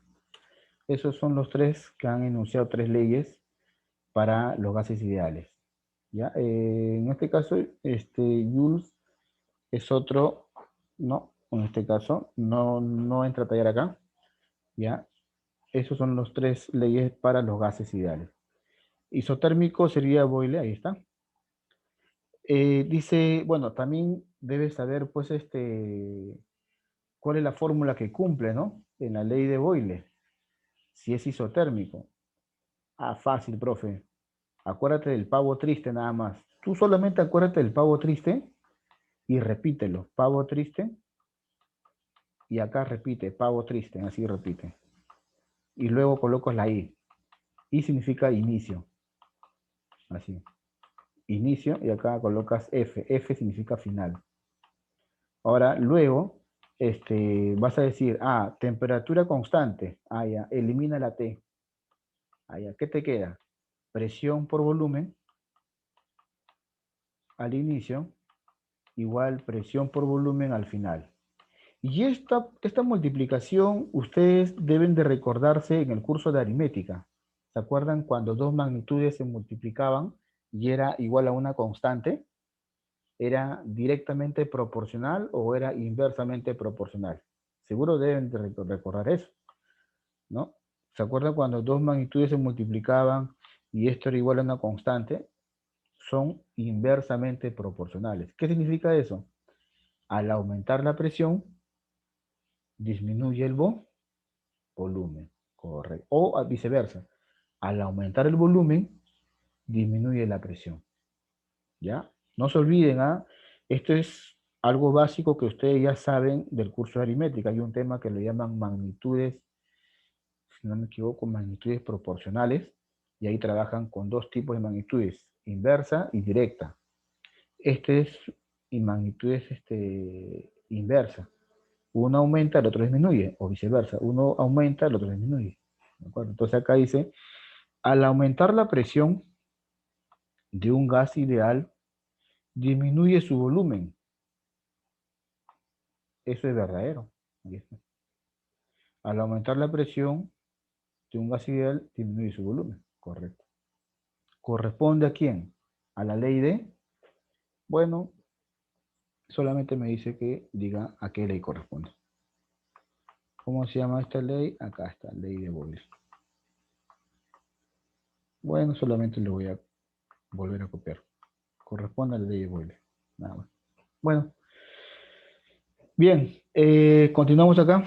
Esos son los 3 que han enunciado 3 leyes para los gases ideales, ¿ya? En este caso, Joule es otro, no, en este caso, no entra a tallar acá, ¿ya? Esos son los 3 leyes para los gases ideales. Isotérmico sería Boyle, ahí está. Dice, bueno, también debes saber, pues, cuál es la fórmula que cumple, ¿no? En la ley de Boyle, si es isotérmico. Ah, fácil, profe. Acuérdate del pavo triste nada más. Tú solamente acuérdate del pavo triste y repítelo. Pavo triste. Y acá repite, pavo triste, así repite. Y luego colocas la I. I significa inicio. Así. Inicio y acá colocas F. F significa final. Ahora, luego, vas a decir, temperatura constante. Ah, ya, elimina la T. Ah, ya, ¿qué te queda? Presión por volumen al inicio igual presión por volumen al final. Y esta multiplicación ustedes deben de recordarse en el curso de aritmética. ¿Se acuerdan cuando dos magnitudes se multiplicaban y era igual a una constante? ¿Era directamente proporcional o era inversamente proporcional? Seguro deben de recordar eso, ¿no? ¿Se acuerdan cuando dos magnitudes se multiplicaban y esto era igual a una constante? Son inversamente proporcionales. ¿Qué significa eso? Al aumentar la presión, disminuye el volumen, correcto. O viceversa, al aumentar el volumen, disminuye la presión. ¿Ya? No se olviden, esto es algo básico que ustedes ya saben del curso de aritmética. Hay un tema que le llaman magnitudes, si no me equivoco, magnitudes proporcionales, y ahí trabajan con dos tipos de magnitudes, inversa y directa. Este es en magnitudes inversa. Uno aumenta, el otro disminuye, o viceversa. Uno aumenta, el otro disminuye. ¿De acuerdo? Entonces acá dice, al aumentar la presión de un gas ideal, disminuye su volumen. Eso es verdadero. Ahí está. Al aumentar la presión de un gas ideal, disminuye su volumen. Correcto. ¿Corresponde a quién? A la ley de... Bueno, solamente me dice que diga a qué ley corresponde. ¿Cómo se llama esta ley? Acá está, ley de Boyle. Bueno, solamente lo voy a volver a copiar. Corresponde a la ley de Boyle. Nada más. Bueno, bien, continuamos acá.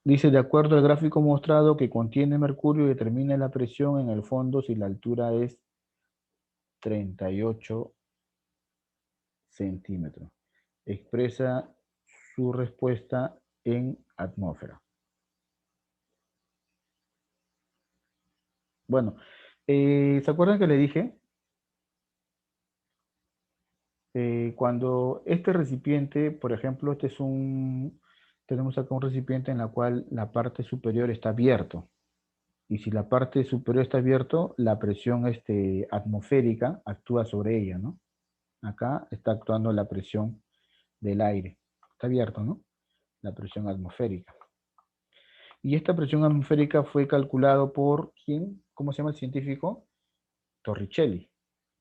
Dice, de acuerdo al gráfico mostrado que contiene mercurio, determina la presión en el fondo si la altura es 38 centímetros. Expresa su respuesta en atmósfera. Bueno, ¿se acuerdan que le dije? Cuando este recipiente, por ejemplo, tenemos acá un recipiente en la cual la parte superior está abierto. Y si la parte superior está abierto, la presión atmosférica actúa sobre ella, ¿no? Acá está actuando la presión del aire. Está abierto, ¿no? La presión atmosférica. Y esta presión atmosférica fue calculado por ¿quién? ¿Cómo se llama el científico? Torricelli,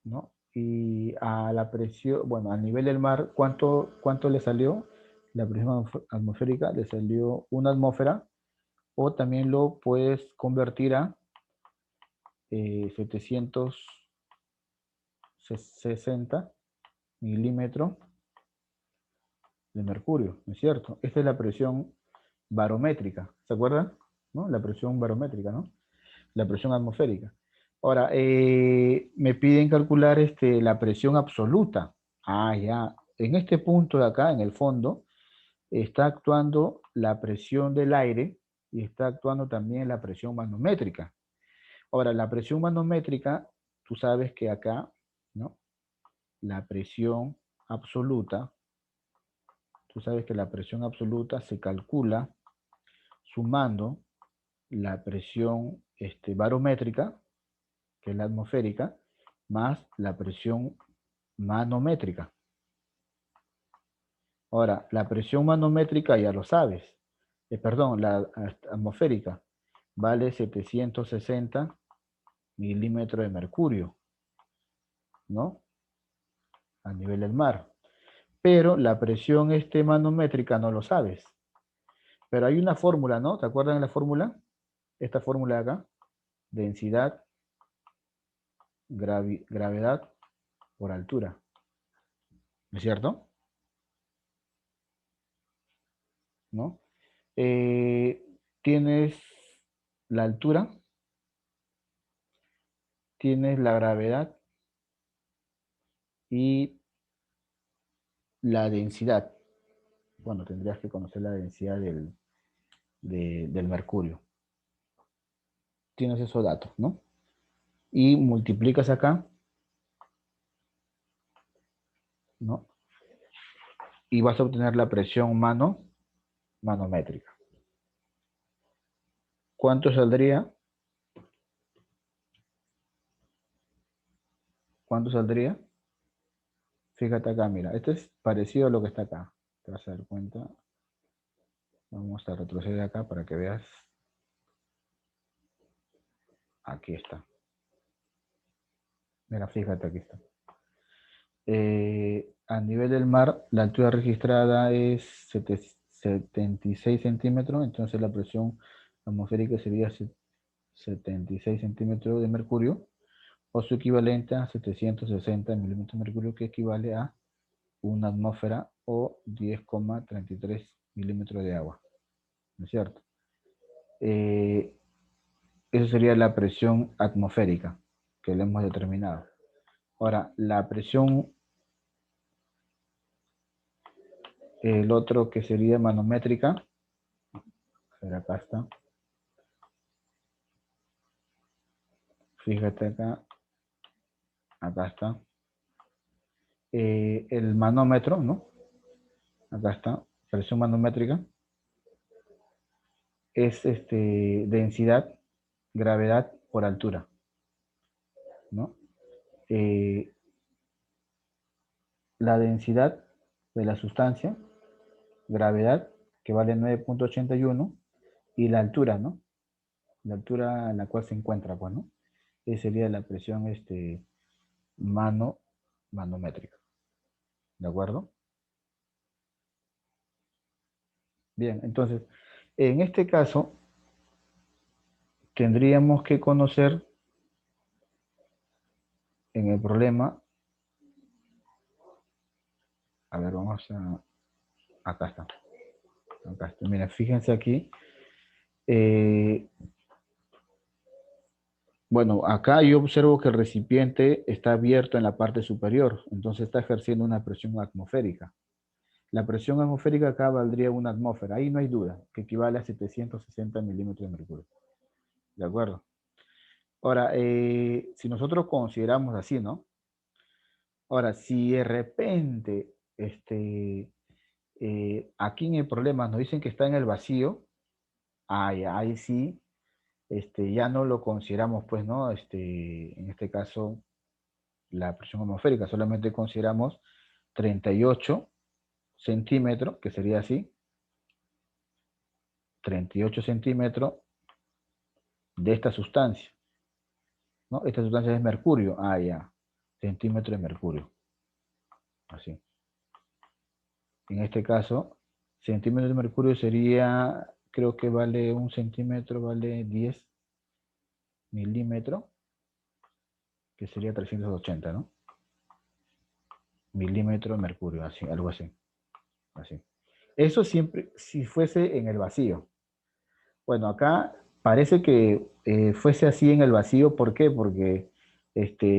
¿no? Y a la presión, bueno, al nivel del mar, ¿cuánto le salió? La presión atmosférica le salió una atmósfera, o también lo puedes convertir a 760 milímetros de mercurio, ¿no es cierto? Esta es la presión barométrica, ¿se acuerdan? ¿No? La presión barométrica, ¿no? La presión atmosférica. Ahora, me piden calcular la presión absoluta. Ah, ya. En este punto de acá, en el fondo, está actuando la presión del aire y está actuando también la presión manométrica. Ahora, la presión manométrica, tú sabes que acá, ¿no? La presión absoluta, tú sabes que la presión absoluta se calcula sumando la presión barométrica, que es la atmosférica, más la presión manométrica. Ahora, la presión manométrica ya lo sabes. Perdón, la atmosférica vale 760 milímetros de mercurio, ¿no? A nivel del mar. Pero la presión manométrica no lo sabes. Pero hay una fórmula, ¿no? ¿Te acuerdan de la fórmula? Esta fórmula de acá. Densidad, gravedad por altura. ¿No es cierto? ¿No? Tienes la altura, tienes la gravedad y la densidad. Bueno, tendrías que conocer la densidad del mercurio. Tienes esos datos, ¿no? Y multiplicas acá, ¿no? Y vas a obtener la presión manométrica. ¿Cuánto saldría? ¿Cuánto saldría? Fíjate acá, mira, este es parecido a lo que está acá. Te vas a dar cuenta. Vamos a retroceder acá para que veas. Aquí está. Mira, fíjate, aquí está. A nivel del mar, la altura registrada es 76 centímetros, entonces la presión atmosférica sería 76 centímetros de mercurio, o su equivalente a 760 milímetros de mercurio, que equivale a una atmósfera o 10,33 milímetros de agua. ¿No es cierto? Eso sería la presión atmosférica que le hemos determinado. Ahora, la presión, el otro que sería manométrica, acá está. Fíjate acá está. El manómetro, ¿no? Acá está, presión manométrica. Es densidad, gravedad por altura, ¿no? La densidad de la sustancia, gravedad, que vale 9,81, y la altura, ¿no? La altura en la cual se encuentra, pues, ¿no? Esa sería la presión manométrica. ¿De acuerdo? Bien, entonces, en este caso, tendríamos que conocer en el problema, a ver, vamos a, acá está. Acá está. Mira, fíjense aquí. Bueno, acá yo observo que el recipiente está abierto en la parte superior, entonces está ejerciendo una presión atmosférica. La presión atmosférica acá valdría una atmósfera, ahí no hay duda, que equivale a 760 milímetros de mercurio. ¿De acuerdo? Ahora, si nosotros consideramos así, ¿no? Ahora, si de repente, aquí en el problema nos dicen que está en el vacío, ahí sí, ya no lo consideramos, pues, ¿no? En este caso, la presión atmosférica, solamente consideramos 38 centímetros, que sería así, 38 centímetros de esta sustancia, ¿no? Esta sustancia es mercurio, ya, centímetros de mercurio, así. En este caso, centímetros de mercurio sería, creo que vale un centímetro, vale 10 milímetros, que sería 380, ¿no? Milímetros de mercurio, así, algo así. Así. Eso siempre, si fuese en el vacío. Bueno, acá parece que fuese así en el vacío. ¿Por qué? Porque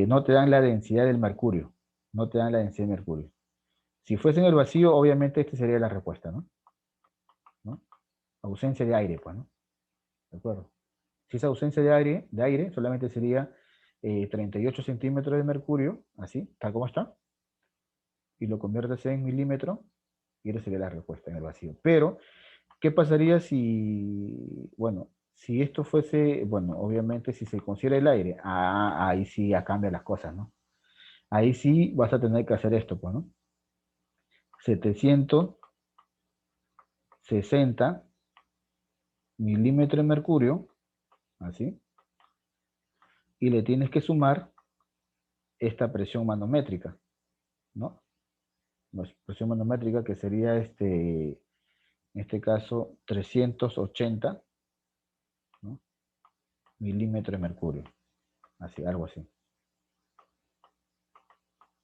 no te dan la densidad del mercurio. No te dan la densidad del mercurio. Si fuese en el vacío, obviamente esta sería la respuesta, ¿no? ¿No? Ausencia de aire, pues, ¿no? ¿De acuerdo? Si es ausencia de aire solamente sería 38 centímetros de mercurio, así, tal como está, y lo conviertes en milímetros, y esa sería la respuesta en el vacío. Pero, ¿qué pasaría si, bueno, si esto fuese, bueno, obviamente si se considera el aire, ahí sí ya cambian las cosas, ¿no? Ahí sí vas a tener que hacer esto, pues, ¿no? 760 milímetros de mercurio, así, y le tienes que sumar esta presión manométrica, ¿no? La presión manométrica que sería en este caso 380, ¿no? Milímetros de mercurio, así, algo así.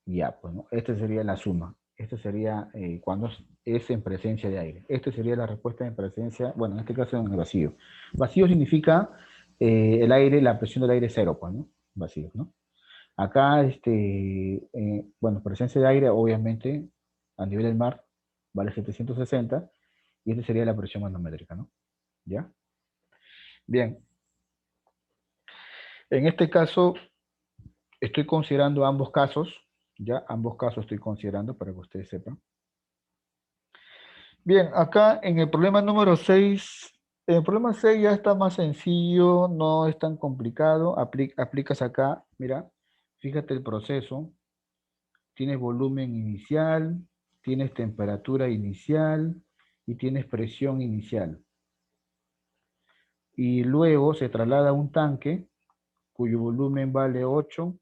Ya, pues, ¿no? Esta sería la suma. Esto sería cuando es en presencia de aire. Esta sería la respuesta en presencia, bueno, en este caso en el vacío. Vacío significa el aire, la presión del aire es cero, pues, ¿no? Vacío, ¿no? Acá, bueno, presencia de aire, obviamente, a nivel del mar, vale 760, y esta sería la presión manométrica, ¿no? ¿Ya? Bien. En este caso, estoy considerando ambos casos, ya, ambos casos estoy considerando para que ustedes sepan. Bien, acá en el problema número 6, el problema 6 ya está más sencillo, no es tan complicado. Aplicas acá, mira, fíjate el proceso. Tienes volumen inicial, tienes temperatura inicial y tienes presión inicial. Y luego se traslada a un tanque cuyo volumen vale 8,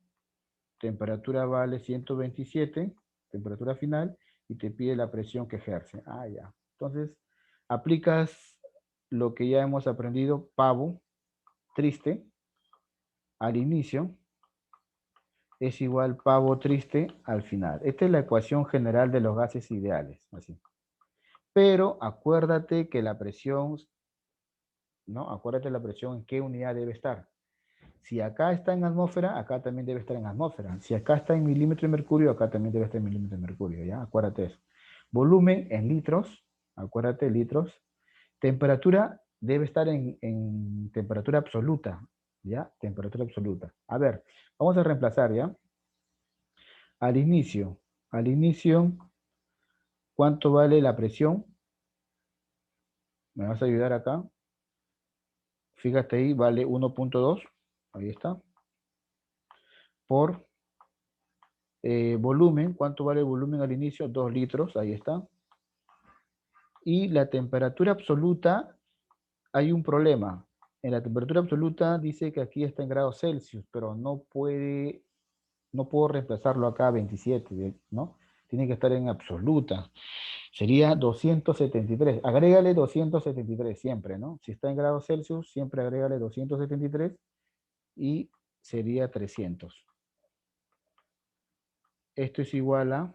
temperatura vale 127, temperatura final, y te pide la presión que ejerce. Ah, ya. Entonces, aplicas lo que ya hemos aprendido, pavo, triste, al inicio, es igual pavo triste al final. Esta es la ecuación general de los gases ideales. Así. Pero acuérdate que la presión, ¿no? Acuérdate la presión en qué unidad debe estar. Si acá está en atmósfera, acá también debe estar en atmósfera. Si acá está en milímetro de mercurio, acá también debe estar en milímetro de mercurio, ¿ya? Acuérdate eso. Volumen en litros, acuérdate, litros. Temperatura debe estar en temperatura absoluta, ¿ya? Temperatura absoluta. A ver, vamos a reemplazar, ¿ya? Al inicio, ¿cuánto vale la presión? ¿Me vas a ayudar acá? Fíjate ahí, vale 1.2, ahí está. Por volumen, ¿cuánto vale el volumen al inicio? 2 litros, ahí está. Y la temperatura absoluta, hay un problema. En la temperatura absoluta dice que aquí está en grados Celsius, pero no puedo reemplazarlo acá a 27, ¿no? Tiene que estar en absoluta. Sería 273. Agrégale 273 siempre, ¿no? Si está en grados Celsius, siempre agrégale 273 y sería 300. Esto es igual a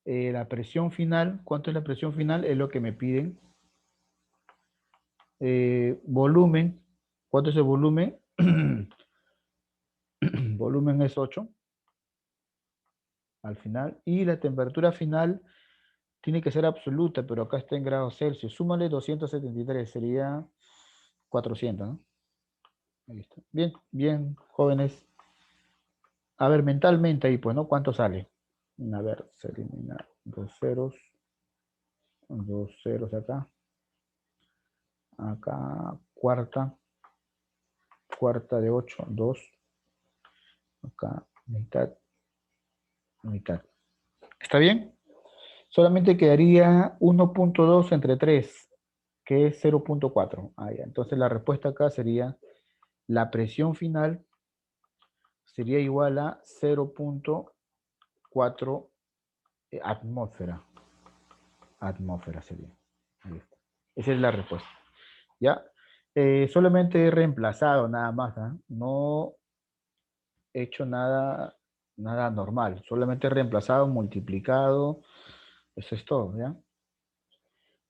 la presión final. ¿Cuánto es la presión final? Es lo que me piden. Volumen. ¿Cuánto es el volumen? Volumen es 8 al final. Y la temperatura final tiene que ser absoluta, pero acá está en grados Celsius. Súmale 273, sería 400, ¿no? Ahí está. Bien, bien, jóvenes. A ver, mentalmente ahí, pues, ¿no? ¿Cuánto sale? A ver, se elimina dos ceros acá. Acá, cuarta de 8, 2. Acá, mitad. ¿Está bien? Solamente quedaría 1.2 entre 3, que es 0.4. Ah, ya. Entonces la respuesta acá sería, la presión final sería igual a 0.4 atmósfera. Atmósfera sería. Ahí está. Esa es la respuesta. ¿Ya? Solamente he reemplazado nada más, ¿eh? No he hecho nada normal. Solamente he reemplazado, multiplicado. Eso es todo, ¿ya?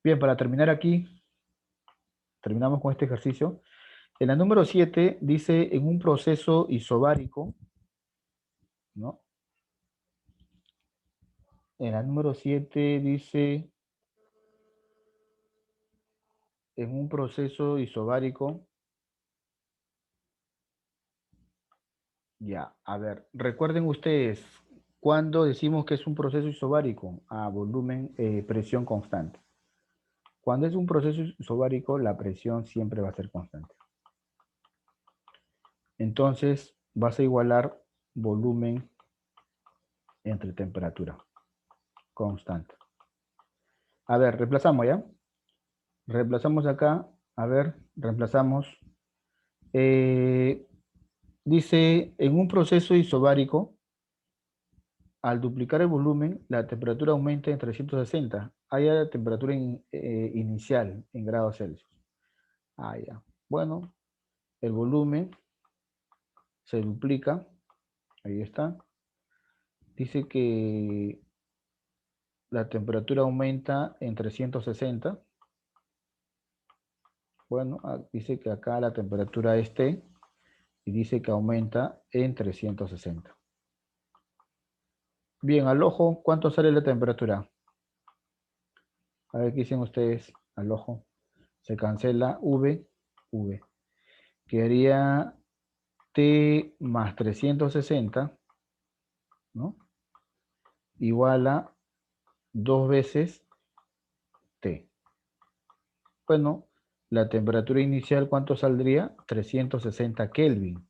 Bien, para terminar aquí, terminamos con este ejercicio. En la número 7 dice, en un proceso isobárico, ¿no? En la número 7 dice, en un proceso isobárico, ya, a ver, recuerden ustedes, ¿cuándo decimos que es un proceso isobárico? A volumen, presión constante. Cuando es un proceso isobárico, la presión siempre va a ser constante. Entonces, vas a igualar volumen entre temperatura constante. A ver, reemplazamos, ¿ya? Reemplazamos acá, a ver, reemplazamos. Dice, en un proceso isobárico, al duplicar el volumen, la temperatura aumenta en 360. Hay la temperatura inicial en grados Celsius. Ah, ya. Bueno, el volumen se duplica. Ahí está. Dice que la temperatura aumenta en 360. Bueno, dice que acá la temperatura es T y dice que aumenta en 360. Bien, al ojo, ¿cuánto sale la temperatura? A ver qué dicen ustedes al ojo. Se cancela V. Quedaría T más 360, ¿no? Igual a 2 veces T. Bueno, la temperatura inicial, ¿cuánto saldría? 360 Kelvin.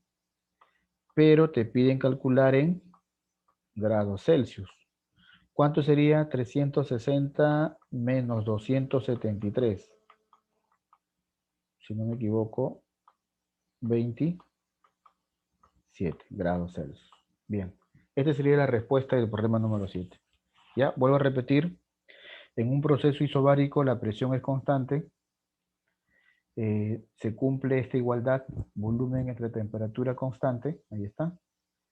Pero te piden calcular en grados Celsius. ¿Cuánto sería 360 menos 273? Si no me equivoco, 27 grados Celsius. Bien, esta sería la respuesta del problema número 7. Ya, vuelvo a repetir. En un proceso isobárico la presión es constante. Se cumple esta igualdad, volumen entre temperatura constante, ahí está.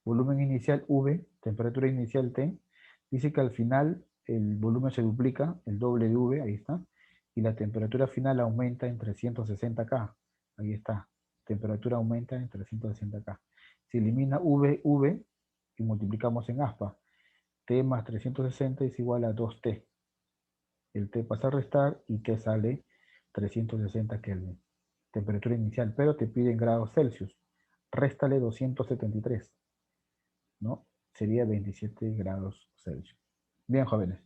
Volumen inicial V, temperatura inicial T. Dice que al final el volumen se duplica, el doble de V, ahí está. Y la temperatura final aumenta en 360 K. Ahí está. Temperatura aumenta en 360 K. Se elimina V y multiplicamos en aspa. T más 360 es igual a 2T. El T pasa a restar y T sale 360 Kelvin. Temperatura inicial, pero te piden grados Celsius. Réstale 273, ¿no? Sería 27 grados Celsius. Bien, jóvenes.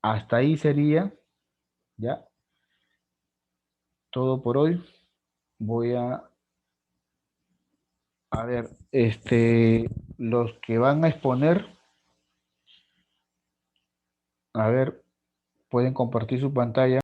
Hasta ahí sería, ya, todo por hoy. Voy a ver, los que van a exponer, a ver, pueden compartir su pantalla.